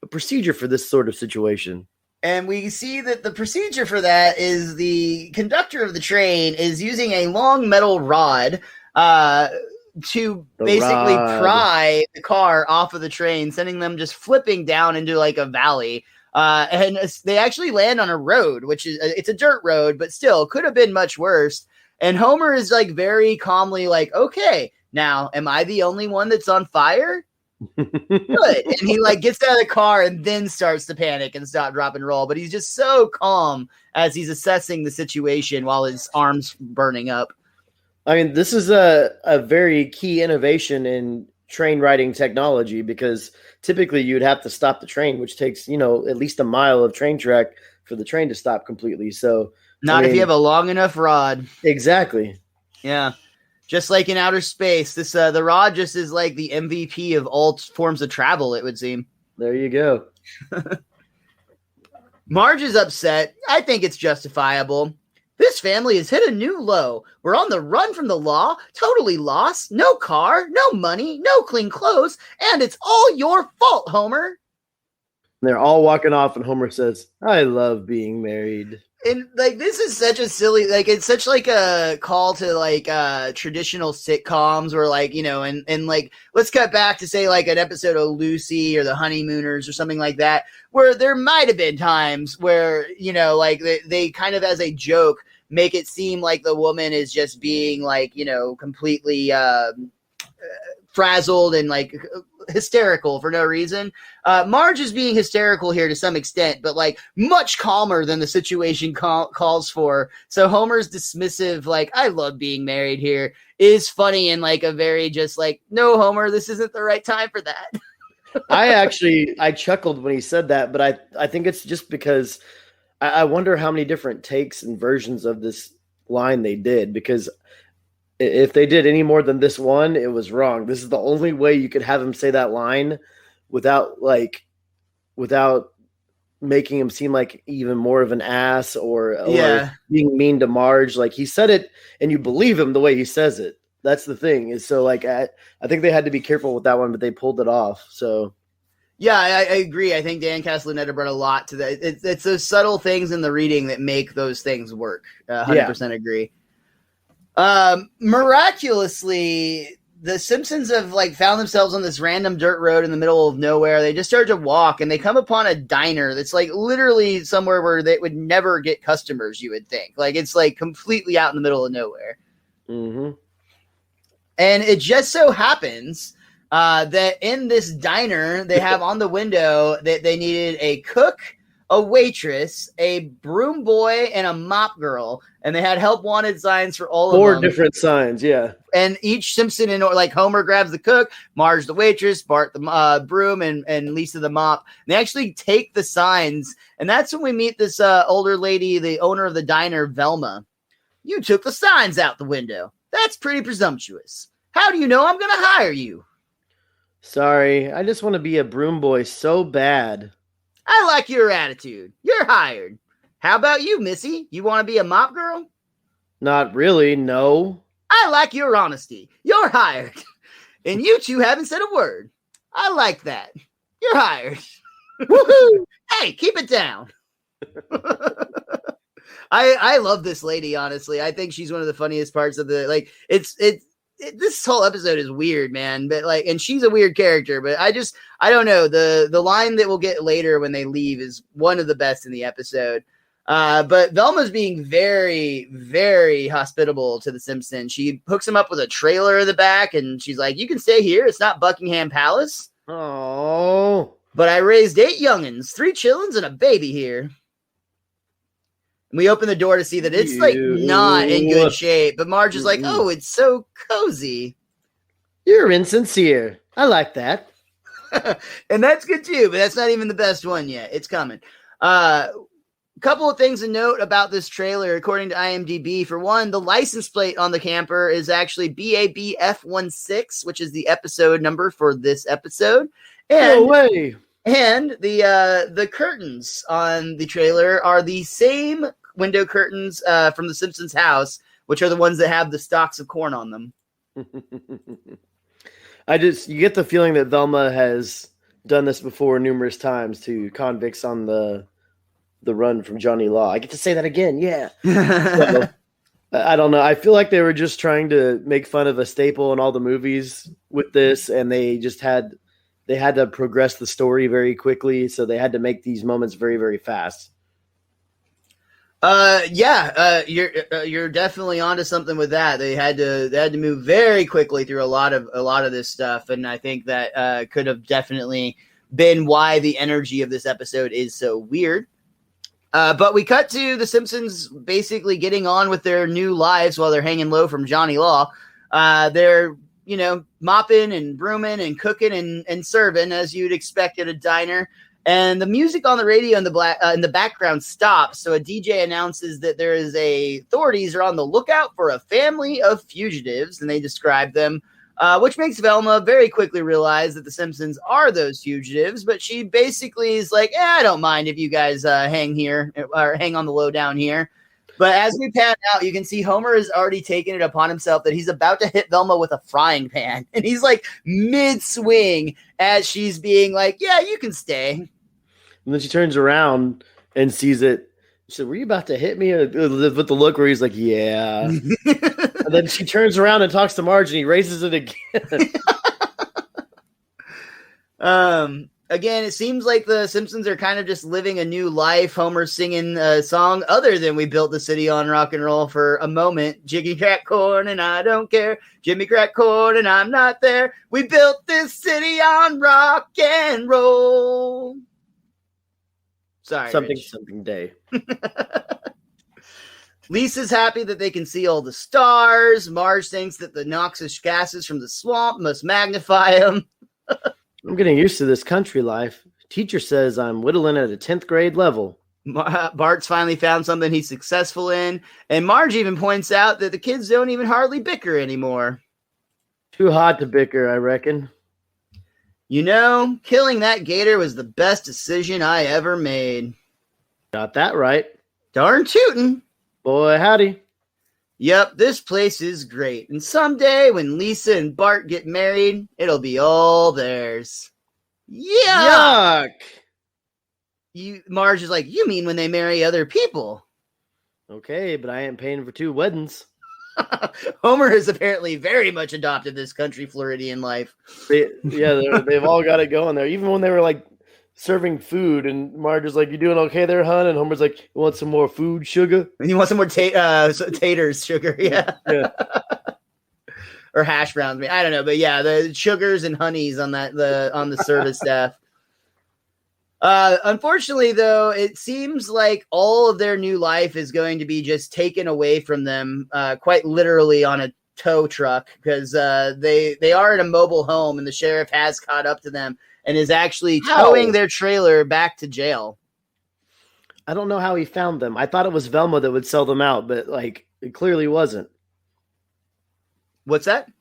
a procedure for this sort of situation. And we see that the procedure for that is the conductor of the train is using a long metal rod to basically pry the car off of the train, sending them just flipping down into like a valley. And they actually land on a road, which is it's a dirt road, but still could have been much worse. And Homer is like very calmly like, "Okay, now am I the only one that's on fire?" Good. And he like gets out of the car and then starts to panic and stop, drop, and roll. But he's just so calm as he's assessing the situation while his arm's burning up. I mean, this is a very key innovation in train riding technology, because typically you'd have to stop the train, which takes, at least a mile of train track for the train to stop completely. So if you have a long enough rod. Exactly. Yeah. Just like in outer space, this the rod just is like the MVP of all forms of travel, it would seem. There you go. Marge is upset. I think it's justifiable. This family has hit a new low. We're on the run from the law, totally lost, no car, no money, no clean clothes, and it's all your fault, Homer. They're all walking off, and Homer says, "I love being married." And like this is such a silly, like it's such like a call to like traditional sitcoms where like, and like let's cut back to say like an episode of Lucy or the Honeymooners or something like that, where there might have been times where, like they kind of as a joke make it seem like the woman is just being like, completely frazzled and like hysterical for no reason. Marge is being hysterical here to some extent, but like much calmer than the situation calls for. So Homer's dismissive, like, "I love being married" here is funny and like a very just like, "No, Homer, this isn't the right time for that." I chuckled when he said that, but I think it's just because I wonder how many different takes and versions of this line they did, because if they did any more than this one, it was wrong. This is the only way you could have him say that line without making him seem like even more of an ass or being mean to Marge. Like, he said it and you believe him the way he says it. That's the thing. Is so like I think they had to be careful with that one, but they pulled it off. So yeah, I agree. I think Dan Castellaneta brought a lot to that. It's those subtle things in the reading that make those things work. 100% agree. Miraculously, the Simpsons have like found themselves on this random dirt road in the middle of nowhere. They just start to walk and they come upon a diner that's like literally somewhere where they would never get customers, you would think. Like it's like completely out in the middle of nowhere. Mm-hmm. And it just so happens that in this diner, they have on the window that they needed a cook, a waitress, a broom boy, and a mop girl. And they had help wanted signs for all of them. 4 different signs, yeah. And each Simpson, like Homer grabs the cook, Marge the waitress, Bart the broom, and Lisa the mop. And they actually take the signs. And that's when we meet this older lady, the owner of the diner, Velma. "You took the signs out the window. That's pretty presumptuous. How do you know I'm going to hire you?" "Sorry, I just want to be a broom boy so bad." I like your attitude. You're hired. How about you, Missy? You want to be a mop girl? Not really, no. I like your honesty. You're hired. And you two haven't said a word. I like that. You're hired. Woohoo! Hey, keep it down. I love this lady, honestly. I think she's one of the funniest parts of the, like, this whole episode is weird, man. But like, and she's a weird character, but I don't know. The line that we'll get later when they leave is one of the best in the episode. But Velma's being very, very hospitable to the Simpsons. She hooks him up with a trailer in the back, and she's like, "You can stay here. It's not Buckingham Palace." Oh, but I raised 8 youngins, 3 chillins, and a baby here. And we open the door to see that it's like not in good shape. But Marge is like, "Oh, it's so cozy." You're insincere. I like that. And that's good too, but that's not even the best one yet. It's coming. Couple of things to note about this trailer, according to IMDb. For one, the license plate on the camper is actually BABF16, which is the episode number for this episode. And, no way. And the curtains on the trailer are the same window curtains from the Simpsons house, which are the ones that have the stalks of corn on them. You get the feeling that Velma has done this before numerous times to convicts on the run from Johnny Law. I get to say that again. Yeah. So, I don't know. I feel like they were just trying to make fun of a staple in all the movies with this, and they had to progress the story very quickly. So they had to make these moments very, very fast. You're definitely onto something with that. They had to move very quickly through a lot of this stuff. And I think that, could have definitely been why the energy of this episode is so weird. But we cut to the Simpsons basically getting on with their new lives while they're hanging low from Johnny Law. They're, mopping and brooming and cooking and serving as you'd expect at a diner. And the music on the radio in the background stops. So a DJ announces that authorities are on the lookout for a family of fugitives, and they describe them. Which makes Velma very quickly realize that the Simpsons are those fugitives, but she basically is like, I don't mind if you guys hang here or hang on the low down here. But as we pan out, you can see Homer has already taken it upon himself that he's about to hit Velma with a frying pan. And he's like mid-swing as she's being like, yeah, you can stay. And then she turns around and sees it. She said, were you about to hit me? With the look where he's like, yeah. And then she turns around and talks to Marge, and he raises it again. Again, it seems like the Simpsons are kind of just living a new life. Homer's singing a song other than "We Built the City on Rock and Roll" for a moment. Jiggy crack corn and I don't care. Jimmy crack corn and I'm not there. We built this city on rock and roll. Sorry, something day. Lisa's happy that they can see all the stars. Marge thinks that the noxious gases from the swamp must magnify them. I'm getting used to this country life. Teacher says I'm whittling at a 10th grade level. Bart's finally found something he's successful in. And Marge even points out that the kids don't even hardly bicker anymore. Too hot to bicker, I reckon. Killing that gator was the best decision I ever made. Got that right. Darn tootin'. Boy, howdy. Yep, this place is great. And someday when Lisa and Bart get married, it'll be all theirs. Yuck! Marge is like, you mean when they marry other people? Okay, but I ain't paying for 2 weddings. Homer has apparently very much adopted this country Floridian life. They've all got it going there. Even when they were like serving food, and Marge is like, "You doing okay there, hon?" And Homer's like, "You want some more food, sugar? You want some more taters, sugar?" Yeah. Or hash browns. I don't know, but yeah, the sugars and honeys on the service staff. Unfortunately, though, it seems like all of their new life is going to be just taken away from them, quite literally on a tow truck, because they are in a mobile home, and the sheriff has caught up to them and is actually towing their trailer back to jail. I don't know how he found them. I thought it was Velma that would sell them out, but it clearly wasn't. What's that?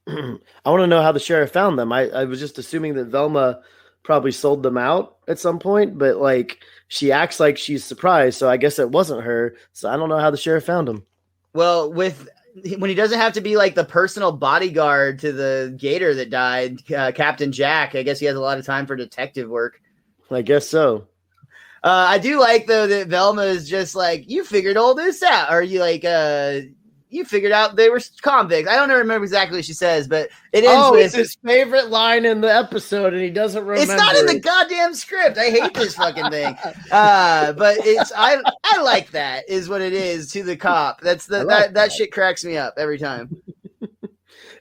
I want to know how the sheriff found them. I was just assuming that Velma probably sold them out at some point, but like she acts like she's surprised, so I guess it wasn't her. So I don't know how the sheriff found him. Well, when he doesn't have to be like the personal bodyguard to the gator that died, Captain Jack, I guess he has a lot of time for detective work. I guess so. I do like though that Velma is just like, you figured all this out, or you like you figured out they were convicts. I don't remember exactly what she says, but it ends with it's his favorite line in the episode, and he doesn't remember. It's not in the goddamn script. I hate this fucking thing. But it's I like that is what it is to the cop. That shit cracks me up every time.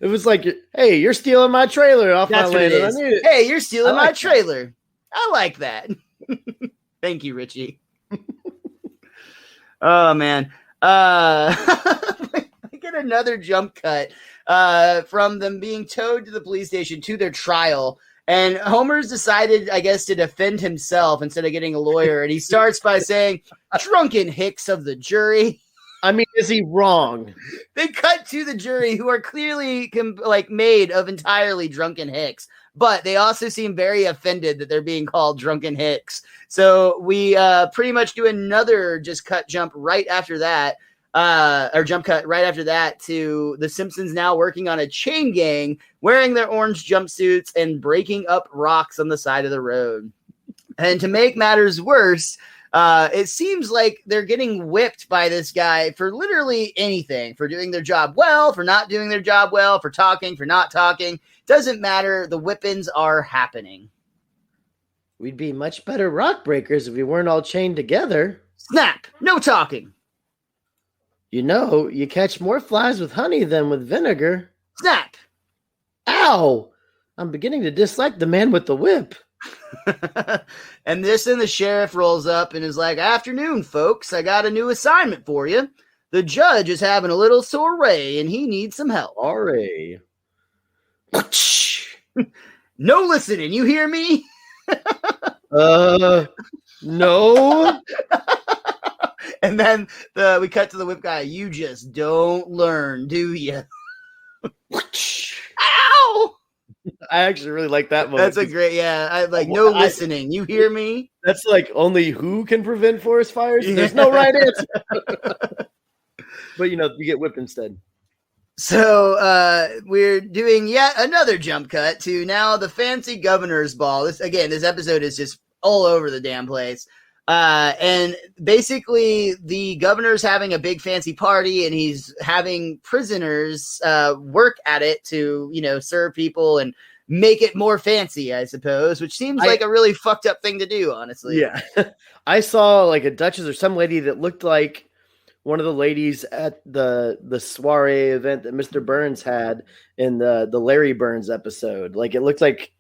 It was like, hey, you're stealing my trailer off That's my land. Hey, you're stealing my trailer. I like that. Thank you, Richie. Oh man. I get another jump cut from them being towed to the police station to their trial. And Homer's decided, I guess, to defend himself instead of getting a lawyer. And he starts by saying, drunken hicks of the jury. I mean, is he wrong? They cut to the jury, who are clearly made of entirely drunken hicks. But they also seem very offended that they're being called drunken hicks. So we pretty much do another jump cut right after that to the Simpsons now working on a chain gang, wearing their orange jumpsuits and breaking up rocks on the side of the road. And to make matters worse, it seems like they're getting whipped by this guy for literally anything, for doing their job well, for not doing their job well, for talking, for not talking. Doesn't matter. The whippings are happening. We'd be much better rock breakers if we weren't all chained together. Snap! No talking. You know, you catch more flies with honey than with vinegar. Snap! Ow! I'm beginning to dislike the man with the whip. And the sheriff rolls up and is like, afternoon, folks. I got a new assignment for you. The judge is having a little soiree and he needs some help. Soiree. No listening, you hear me? No. And then we cut to the whip guy. You just don't learn, do you? Ow! I actually really like that moment. That's a great, I like no listening. You hear me? That's like only who can prevent forest fires. There's no right answer. But you get whipped instead. So we're doing yet another jump cut to now the fancy governor's ball. This episode is just all over the damn place. And basically the governor's having a big fancy party and he's having prisoners work at it to, serve people and make it more fancy, I suppose, which seems like a really fucked up thing to do, honestly. Yeah. I saw like a duchess or some lady that looked like one of the ladies at the soiree event that Mr. Burns had in the Larry Burns episode. Like it looked like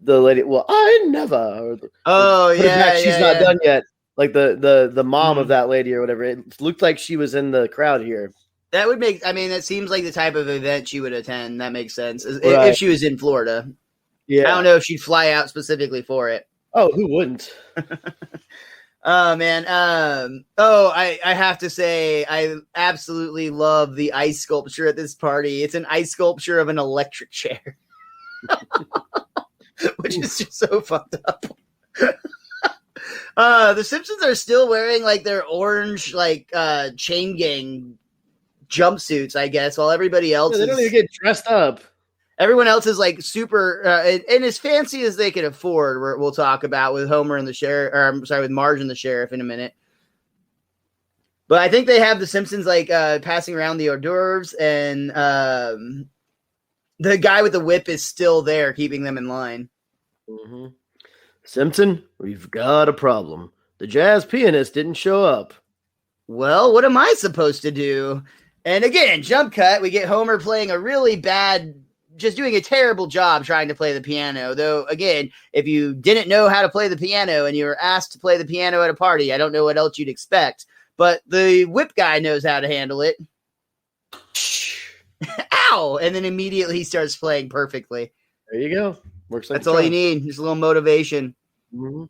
the lady. Well, I never. She's not done yet. Like the mom of that lady or whatever. It looked like she was in the crowd here. That would make. I mean, that seems like the type of event she would attend. That makes sense if she was in Florida. Yeah, I don't know if she'd fly out specifically for it. Oh, who wouldn't? Oh man. I have to say I absolutely love the ice sculpture at this party. It's an ice sculpture of an electric chair. Which is just so fucked up. The Simpsons are still wearing like their orange chain gang jumpsuits, I guess, while everybody else they don't even get dressed up. Everyone else is like super and as fancy as they can afford. We'll talk about with Homer and the sheriff, or I'm sorry, with Marge and the sheriff in a minute. But I think they have the Simpsons passing around the hors d'oeuvres, and the guy with the whip is still there, keeping them in line. Mm-hmm. Simpson, we've got a problem. The jazz pianist didn't show up. Well, what am I supposed to do? And again, jump cut. We get Homer playing a really bad. Just doing a terrible job trying to play the piano. Though, again, if you didn't know how to play the piano and you were asked to play the piano at a party, I don't know what else you'd expect. But the whip guy knows how to handle it. Ow! And then immediately he starts playing perfectly. There you go. Works like that's all you need. Just a little motivation. Mm-hmm.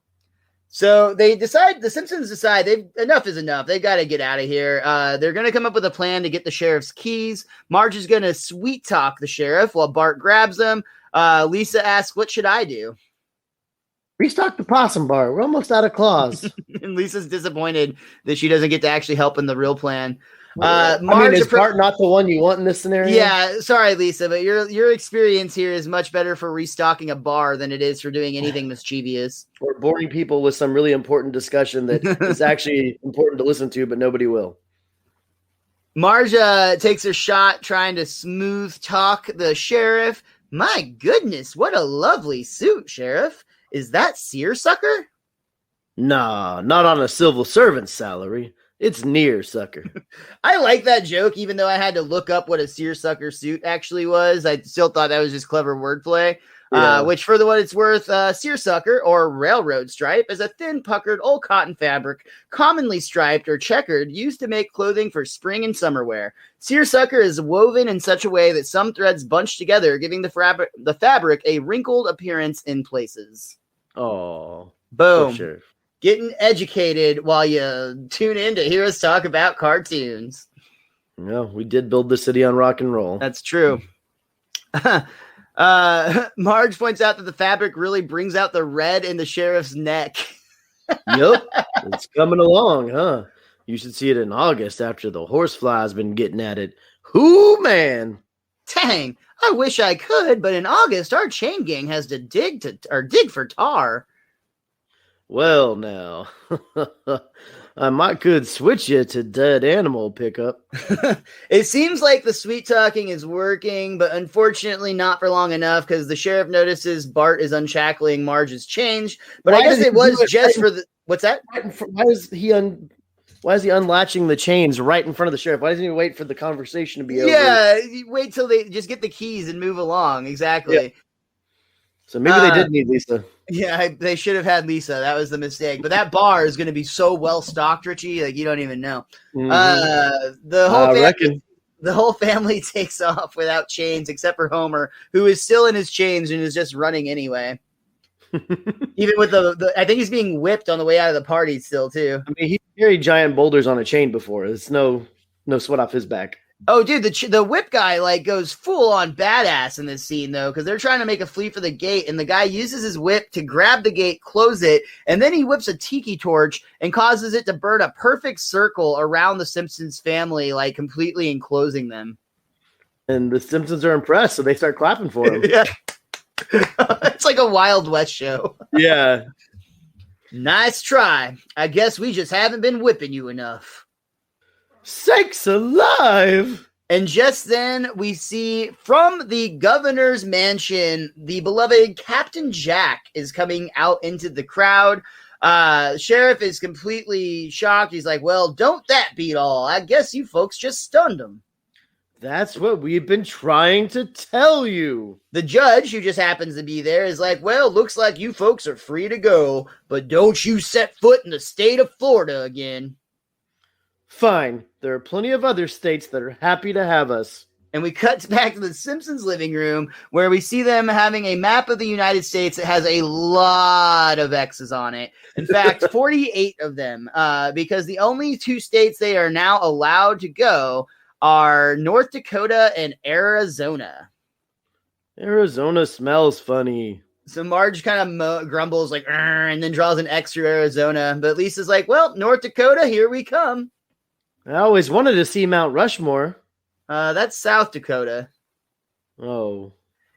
So the Simpsons decide enough is enough. They've got to get out of here. They're going to come up with a plan to get the sheriff's keys. Marge is going to sweet talk the sheriff while Bart grabs them. Lisa asks, what should I do? Restock the possum bar. We're almost out of claws. And Lisa's disappointed that she doesn't get to actually help in the real plan. Is Bart not the one you want in this scenario? Yeah, sorry, Lisa, but your experience here is much better for restocking a bar than it is for doing anything mischievous. Or boring people with some really important discussion that is actually important to listen to, but nobody will. Marge takes her shot trying to smooth talk the sheriff. My goodness, what a lovely suit, Sheriff. Is that seersucker? Nah, not on a civil servant's salary. It's near-sucker. I like that joke, even though I had to look up what a seersucker suit actually was. I still thought that was just clever wordplay. Yeah. Which, for what it's worth, seersucker or railroad stripe is a thin, puckered old cotton fabric, commonly striped or checkered, used to make clothing for spring and summer wear. Seersucker is woven in such a way that some threads bunch together, giving the fabric a wrinkled appearance in places. Oh, boom! Sure. Getting educated while you tune in to hear us talk about cartoons. No, we did build the city on rock and roll. That's true. Marge points out that the fabric really brings out the red in the sheriff's neck. Yep, it's coming along, huh? You should see it in August after the horsefly's been getting at it. Whoo, man! Dang, I wish I could, but in August our chain gang has to dig for tar. Well, now, I could switch you to dead animal pickup. It seems like the sweet talking is working, but unfortunately not for long enough because the sheriff notices Bart is unshackling Marge's chains. But I guess it was just for the... What's that? Why is he unlatching the chains right in front of the sheriff? Why doesn't he wait for the conversation to be over? Yeah, wait till they just get the keys and move along. Exactly. Yeah. So maybe they did need Lisa. Yeah, they should have had Lisa. That was the mistake. But that bar is going to be so well stocked, Richie, like you don't even know. Mm-hmm. The whole family takes off without chains, except for Homer, who is still in his chains and is just running anyway. Even with the I think he's being whipped on the way out of the party still too. I mean, he carried giant boulders on a chain before. It's no sweat off his back. Oh, dude, the whip guy like goes full on badass in this scene though, because they're trying to make a flee for the gate, and the guy uses his whip to grab the gate, close it, and then he whips a tiki torch and causes it to burn a perfect circle around the Simpsons family, like completely enclosing them. And the Simpsons are impressed, so they start clapping for him. Yeah, it's like a Wild West show. Yeah, nice try. I guess we just haven't been whipping you enough. Sakes alive! And just then we see from the governor's mansion, the beloved Captain Jack is coming out into the crowd. Sheriff is completely shocked. He's like, well, don't that beat all? I guess you folks just stunned him. That's what we've been trying to tell you. The judge, who just happens to be there, is like, well, looks like you folks are free to go, but don't you set foot in the state of Florida again. Fine. There are plenty of other states that are happy to have us. And we cut back to the Simpsons living room where we see them having a map of the United States that has a lot of X's on it. In fact, 48 of them, because the only two states they are now allowed to go are North Dakota and Arizona. Arizona smells funny. So Marge kind of grumbles like, and then draws an X through Arizona. But Lisa's like, well, North Dakota, here we come. I always wanted to see Mount Rushmore. That's South Dakota. Oh.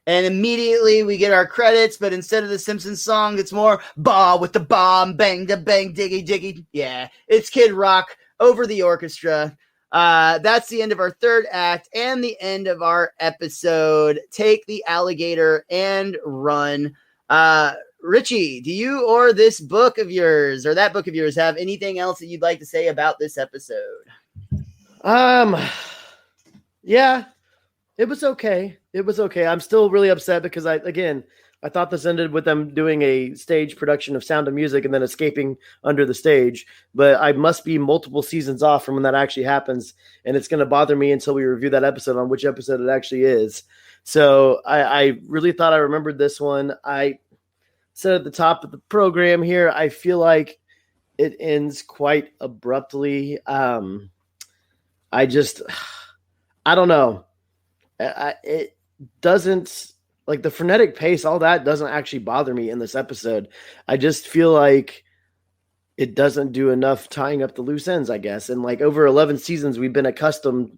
And immediately we get our credits, but instead of the Simpsons song, it's more ba with the bomb, bang da bang, diggy diggy. Yeah, it's Kid Rock over the orchestra. That's the end of our third act and the end of our episode. Take the alligator and run. Richie, do you or this book of yours or that book of yours have anything else that you'd like to say about this episode? Yeah, it was okay. It was okay. I'm still really upset because I thought this ended with them doing a stage production of Sound of Music and then escaping under the stage, but I must be multiple seasons off from when that actually happens. And it's going to bother me until we review that episode on which episode it actually is. So I really thought I remembered this one. I said at the top of the program here, I feel like it ends quite abruptly. I don't know. It doesn't Like the frenetic pace, all that doesn't actually bother me in this episode. I just feel like it doesn't do enough tying up the loose ends, I guess. And like over 11 seasons, we've been accustomed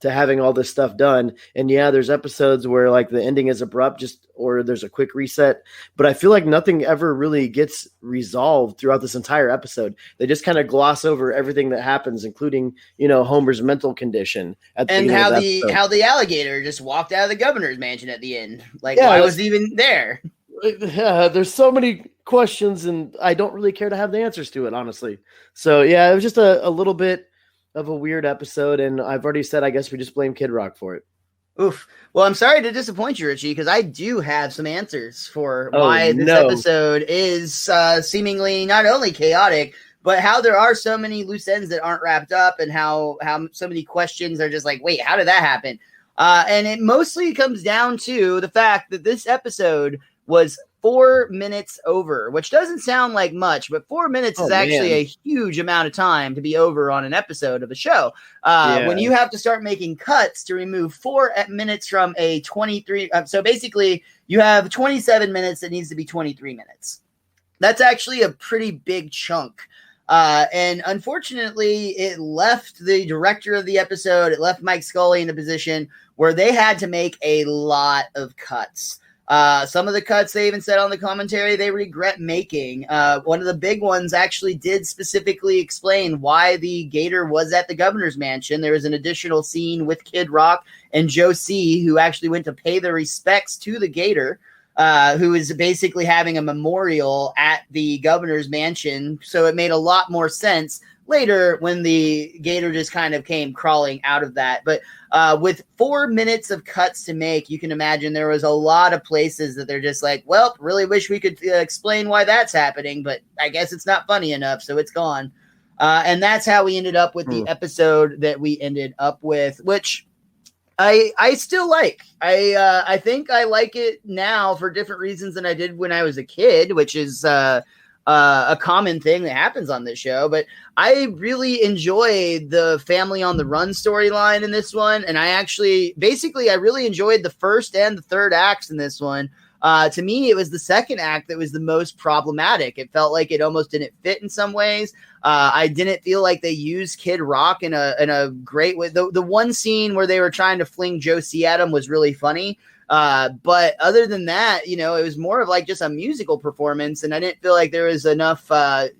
to having all this stuff done. And yeah, there's episodes where like the ending is abrupt, or there's a quick reset, but I feel like nothing ever really gets resolved throughout this entire episode. They just kind of gloss over everything that happens, including, Homer's mental condition at the and beginning how of the episode. how the alligator just walked out of the governor's mansion at the end. Like, why was he even there? Yeah, there's so many questions, and I don't really care to have the answers to it, honestly. So yeah, it was just a little bit of a weird episode, and I've already said I guess we just blame Kid Rock for it. Oof. Well, I'm sorry to disappoint you, Richie, because I do have some answers for why this episode is seemingly not only chaotic, but how there are so many loose ends that aren't wrapped up, and how so many questions are just like, wait, how did that happen? And it mostly comes down to the fact that this episode was 4 minutes over, which doesn't sound like much, but 4 minutes is actually a huge amount of time to be over on an episode of a show. When you have to start making cuts to remove 4 minutes from a 23. So basically you have 27 minutes that needs to be 23 minutes. That's actually a pretty big chunk. And unfortunately, it left the director of the episode, it left Mike Scully in a position where they had to make a lot of cuts. Some of the cuts they even said on the commentary they regret making. One of the big ones actually did specifically explain why the gator was at the governor's mansion. There was an additional scene with Kid Rock and Joe C., who actually went to pay their respects to the gator, who is basically having a memorial at the governor's mansion. So it made a lot more sense later when the gator just kind of came crawling out of that. But with 4 minutes of cuts to make, you can imagine there was a lot of places that they're just like, well, really wish we could explain why that's happening, but I guess it's not funny enough, so it's gone. And that's how we ended up with the episode that we ended up with, which I still like. I think I like it now for different reasons than I did when I was a kid, which is a common thing that happens on this show. But I really enjoy the family on the run storyline in this one. And I really enjoyed the first and the third acts in this one. To me, it was the second act that was the most problematic. It felt like it almost didn't fit in some ways. I didn't feel like they used Kid Rock in a great way. The one scene where they were trying to fling Joe C. at him was really funny. But other than that, it was more of like just a musical performance, and I didn't feel like there was enough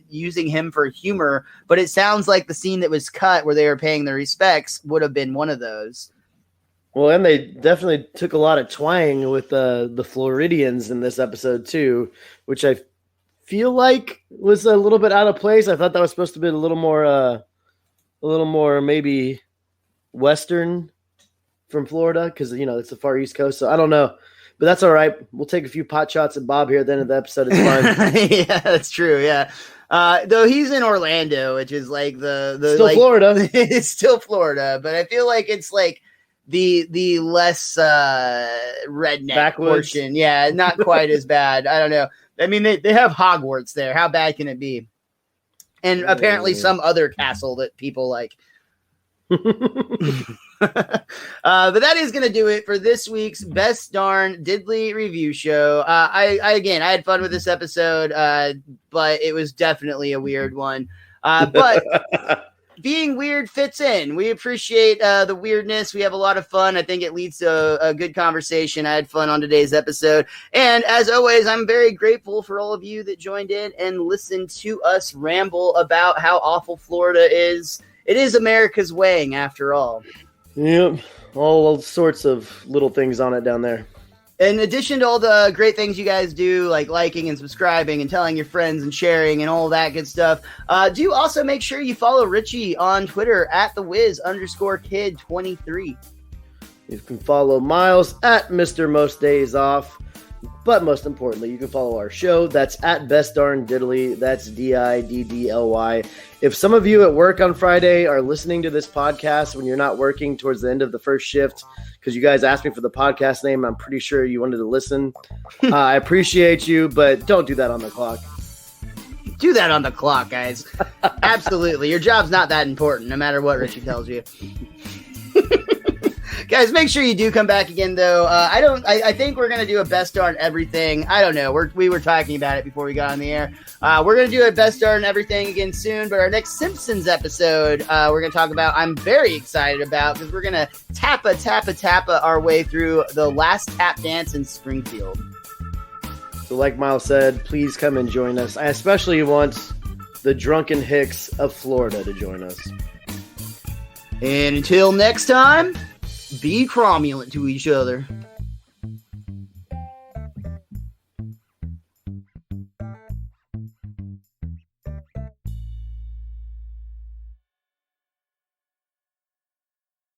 using him for humor. But it sounds like the scene that was cut where they were paying their respects would have been one of those. Well, and they definitely took a lot of twang with the Floridians in this episode too, which I feel like was a little bit out of place. I thought that was supposed to be a little more maybe Western from Florida, because it's the far East Coast. So I don't know, but that's all right. We'll take a few pot shots at Bob here at the end of the episode. It's fine. Yeah, that's true. Yeah. Though he's in Orlando, which is like the still like, Florida. It's still Florida, but I feel like it's like the less redneck backwoods portion. Yeah, not quite as bad. I don't know. I mean, they have Hogwarts there. How bad can it be? And apparently some other castle that people like. But that is going to do it for this week's Best Darn Diddly review show. I had fun with this episode, but it was definitely a weird one. But being weird fits in. We appreciate the weirdness. We have a lot of fun. I think it leads to a good conversation. I had fun on today's episode. And as always, I'm very grateful for all of you that joined in and listened to us ramble about how awful Florida is. It is America's weighing, after all. Yep. All sorts of little things on it down there. In addition to all the great things you guys do, like liking and subscribing and telling your friends and sharing and all that good stuff, do also make sure you follow Richie on Twitter at @thewiz_kid23. You can follow Miles at Mr. Most Days Off. But most importantly, you can follow our show. That's at Best Darn Diddly. That's DIDDLY. If some of you at work on Friday are listening to this podcast when you're not working towards the end of the first shift, because you guys asked me for the podcast name, I'm pretty sure you wanted to listen. I appreciate you, but don't do that on the clock. Do that on the clock, guys. Absolutely. Your job's not that important, no matter what Richie tells you. Guys, make sure you do come back again, though. I think we're gonna do a best darn everything. I don't know. We were talking about it before we got on the air. We're gonna do a best darn everything again soon. But our next Simpsons episode, we're gonna talk about. I'm very excited about because we're gonna tappa our way through the last tap dance in Springfield. So, like Miles said, please come and join us. I especially want the drunken hicks of Florida to join us. And until next time, be cromulent to each other.